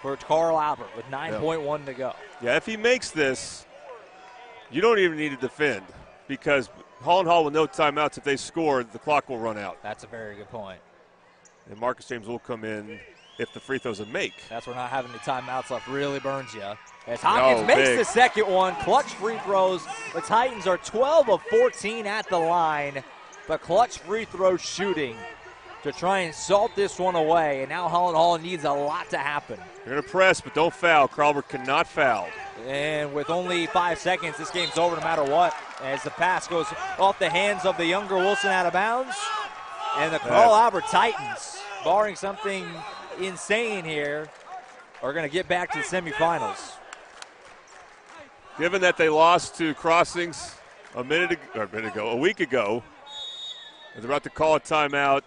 for Carl Albert with 9.1 to go. Yeah, if he makes this, you don't even need to defend because Holland Hall with no timeouts, if they score, the clock will run out. That's a very good point. And Marcus James will come in if the free throws a make. That's where not having any timeouts left really burns you. As Hopkins makes the second one, clutch free throws. The Titans are 12 of 14 at the line. The clutch free throw shooting to try and salt this one away. And now Holland Hall needs a lot to happen. You're going to press, but don't foul. Crowbert cannot foul. And with only 5 seconds, this game's over no matter what. As the pass goes off the hands of the younger Wilson out of bounds. And the Carl Albert Titans, barring something insane here, are going to get back to the semifinals. Given that they lost to Crossings a week ago, they're about to call a timeout.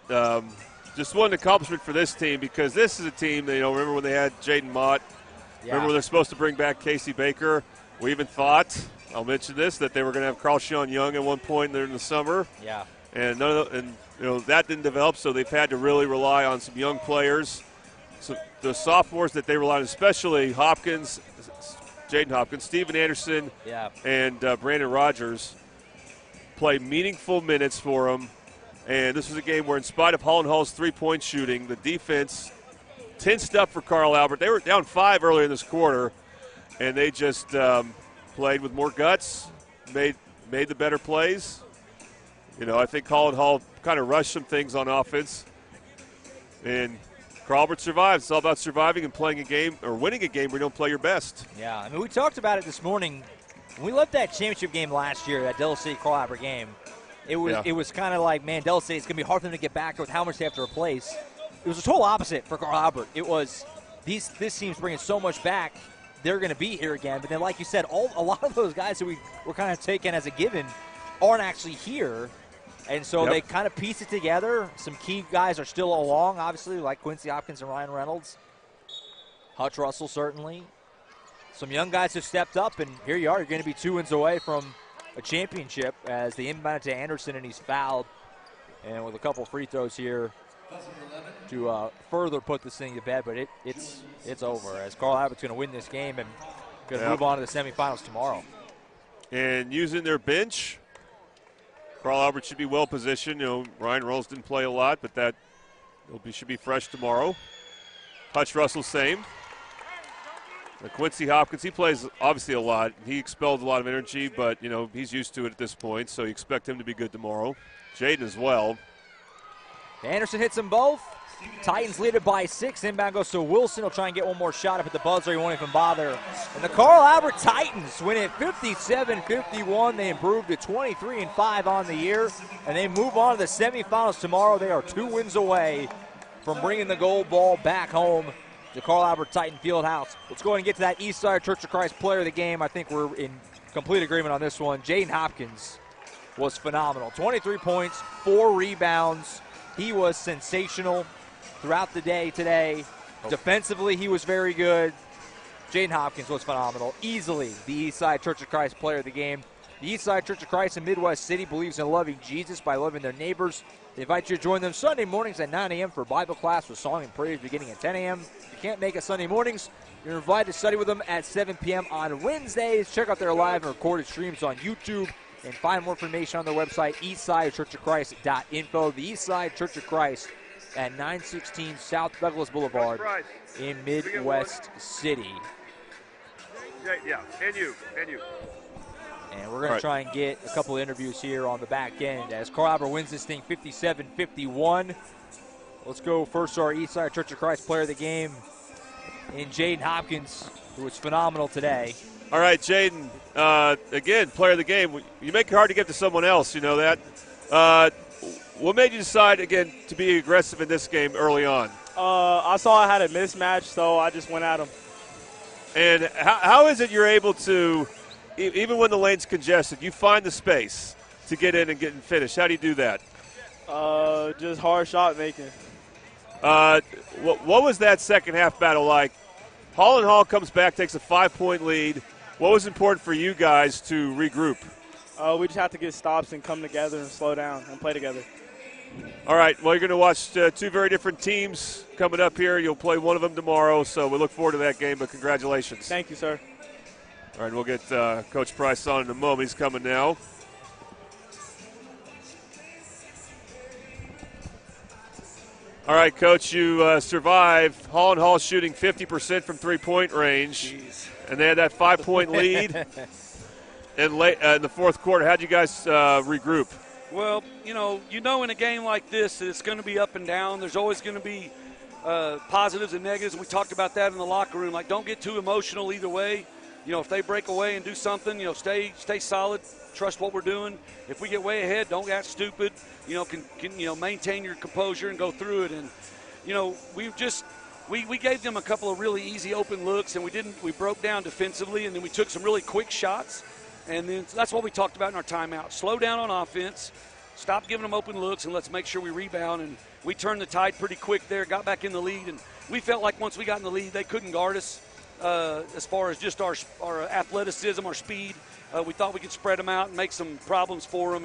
Just one accomplishment for this team because this is a team that, remember when they had Jaden Mott? Yeah. Remember when they're supposed to bring back Casey Baker? We even thought, I'll mention this, that they were going to have Carl Sean Young at one point there in the summer. Yeah. And that didn't develop, so they've had to really rely on some young players. So the sophomores that they rely on, especially Hopkins, Jaden Hopkins, Steven Anderson, and Brandon Rogers, play meaningful minutes for them. And this was a game where, in spite of Holland Hall's 3-point shooting, the defense tensed up for Carl Albert. They were down 5 early in this quarter, and they just played with more guts, made the better plays. I think Holland Hall kind of rushed some things on offense. And Carl Albert survived. It's all about surviving and playing a game or winning a game where you don't play your best. Yeah, I mean, we talked about it this morning. When we left that championship game last year, that Delaware City Carl Albert game, it was kind of like, man, Delaware City, it's going to be hard for them to get back with how much they have to replace. It was a total opposite for Carl Albert. It was this team's bringing so much back, they're going to be here again. But then, like you said, a lot of those guys that we were kind of taking as a given aren't actually here. And so they kind of piece it together. Some key guys are still along, obviously, like Quincy Hopkins and Ryan Reynolds. Hutch Russell, certainly. Some young guys have stepped up, and here you are. You're going to be 2 wins away from a championship as they inbound to Anderson, and he's fouled. And with a couple free throws here to further put this thing to bed, but it's over as Carl Albert's going to win this game and going to move on to the semifinals tomorrow. And using their bench, Carl Albert should be well positioned. Ryan Rolls didn't play a lot, but should be fresh tomorrow. Hutch Russell, same. Quincy Hopkins, he plays obviously a lot. He expelled a lot of energy, but, he's used to it at this point, so you expect him to be good tomorrow. Jaden as well. Anderson hits them both. Titans lead it by 6. Inbound goes to Wilson. He'll try and get one more shot up at the buzzer. He won't even bother. And the Carl Albert Titans win it 57-51. They improved to 23-5 on the year, and they move on to the semifinals tomorrow. They are 2 wins away from bringing the gold ball back home to Carl Albert Titan Fieldhouse. Let's go ahead and get to that Eastside Church of Christ player of the game. I think we're in complete agreement on this one. Jaden Hopkins was phenomenal. 23 points, 4 rebounds. He was sensational throughout the day today. Defensively, he was very good. Jaden Hopkins was phenomenal. Easily the Eastside Church of Christ player of the game. The Eastside Church of Christ in Midwest City believes in loving Jesus by loving their neighbors. They invite you to join them Sunday mornings at 9 a.m. for Bible class with song and praise beginning at 10 a.m. If you can't make it Sunday mornings, you're invited to study with them at 7 p.m. on Wednesdays. Check out their live and recorded streams on YouTube and find more information on their website, eastsidechurchofchrist.info. The Eastside Church of Christ at 916 South Douglas Boulevard in Midwest City. Yeah, and you. And we're going to try and get a couple of interviews here on the back end as Carl Albert wins this thing 57-51. Let's go first to our Eastside Church of Christ player of the game in Jaden Hopkins, who was phenomenal today. All right, Jaden, again, player of the game. You make it hard to get to someone else, you know that. What made you decide, again, to be aggressive in this game early on? I saw I had a mismatch, so I just went at him. And how is it you're able to, even when the lane's congested, you find the space to get in and get and finish? How do you do that? Just hard shot making. What was that second half battle like? Holland Hall comes back, takes a 5-point lead. What was important for you guys to regroup? We just have to get stops and come together and slow down and play together. All right, well, you're going to watch 2 very different teams coming up here. You'll play one of them tomorrow, so we look forward to that game, but congratulations. Thank you, sir. All right, we'll get Coach Price on in a moment. He's coming now. All right, Coach, you survived. Holland Hall shooting 50% from three-point range. Jeez. And they had that 5-point lead in the fourth quarter. How'd you guys regroup? Well, you know in a game like this, it's going to be up and down. There's always going to be positives and negatives, and we talked about that in the locker room. Like, don't get too emotional either way. If they break away and do something, stay solid, trust what we're doing. If we get way ahead, don't act stupid. Can maintain your composure and go through it. And we gave them a couple of really easy open looks, and we broke down defensively, and then we took some really quick shots. And then that's what we talked about in our timeout. Slow down on offense, stop giving them open looks, and let's make sure we rebound. And we turned the tide pretty quick there, got back in the lead, and we felt like once we got in the lead, they couldn't guard us as far as just our athleticism, our speed. We thought we could spread them out and make some problems for them,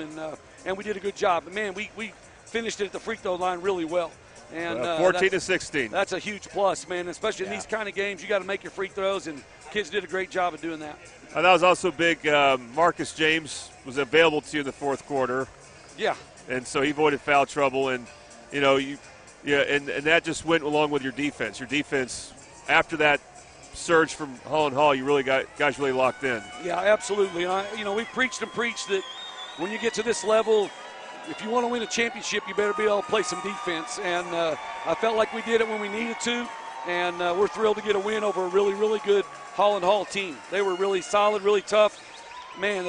and we did a good job. But, man, we finished it at the free throw line really well. And 14-16. That's a huge plus, man, especially in these kind of games. You got to make your free throws, and kids did a great job of doing that. That was also big. Marcus James was available to you in the fourth quarter. Yeah. And so he avoided foul trouble, and and that just went along with your defense. Your defense, after that surge from Holland Hall, you really guys really locked in. Yeah, absolutely. We preached and preached that when you get to this level, if you want to win a championship, you better be able to play some defense. And I felt like we did it when we needed to, and we're thrilled to get a win over a really, really good Holland Hall team. They were really solid, really tough. Man,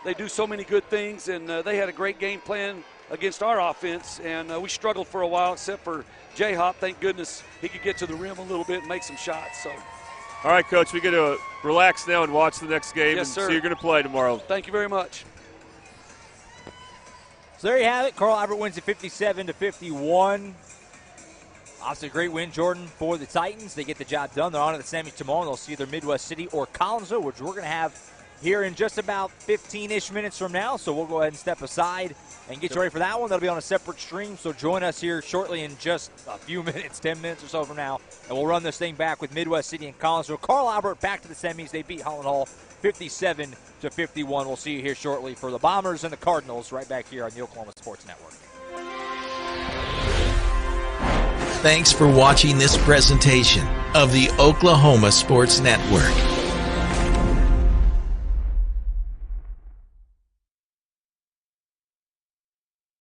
they do so many good things, and they had a great game plan against our offense, and we struggled for a while except for J-Hop. Thank goodness he could get to the rim a little bit and make some shots. So. All right, Coach, we get to relax now and watch the next game. Yes, and sir. So you're going to play tomorrow. Thank you very much. So there you have it. Carl Albert wins it 57-51. Obviously a great win, Jordan, for the Titans. They get the job done. They're on to the semis tomorrow, and they'll see either Midwest City or Collinsville, which we're going to have here in just about 15-ish minutes from now. So we'll go ahead and step aside and get you ready for that one. That'll be on a separate stream, so join us here shortly in just a few minutes, 10 minutes or so from now, and we'll run this thing back with Midwest City and Collinsville. Carl Albert back to the semis. They beat Holland Hall 57-51. We'll see you here shortly for the Bombers and the Cardinals right back here on the Oklahoma Sports Network. Thanks for watching this presentation of the Oklahoma Sports Network.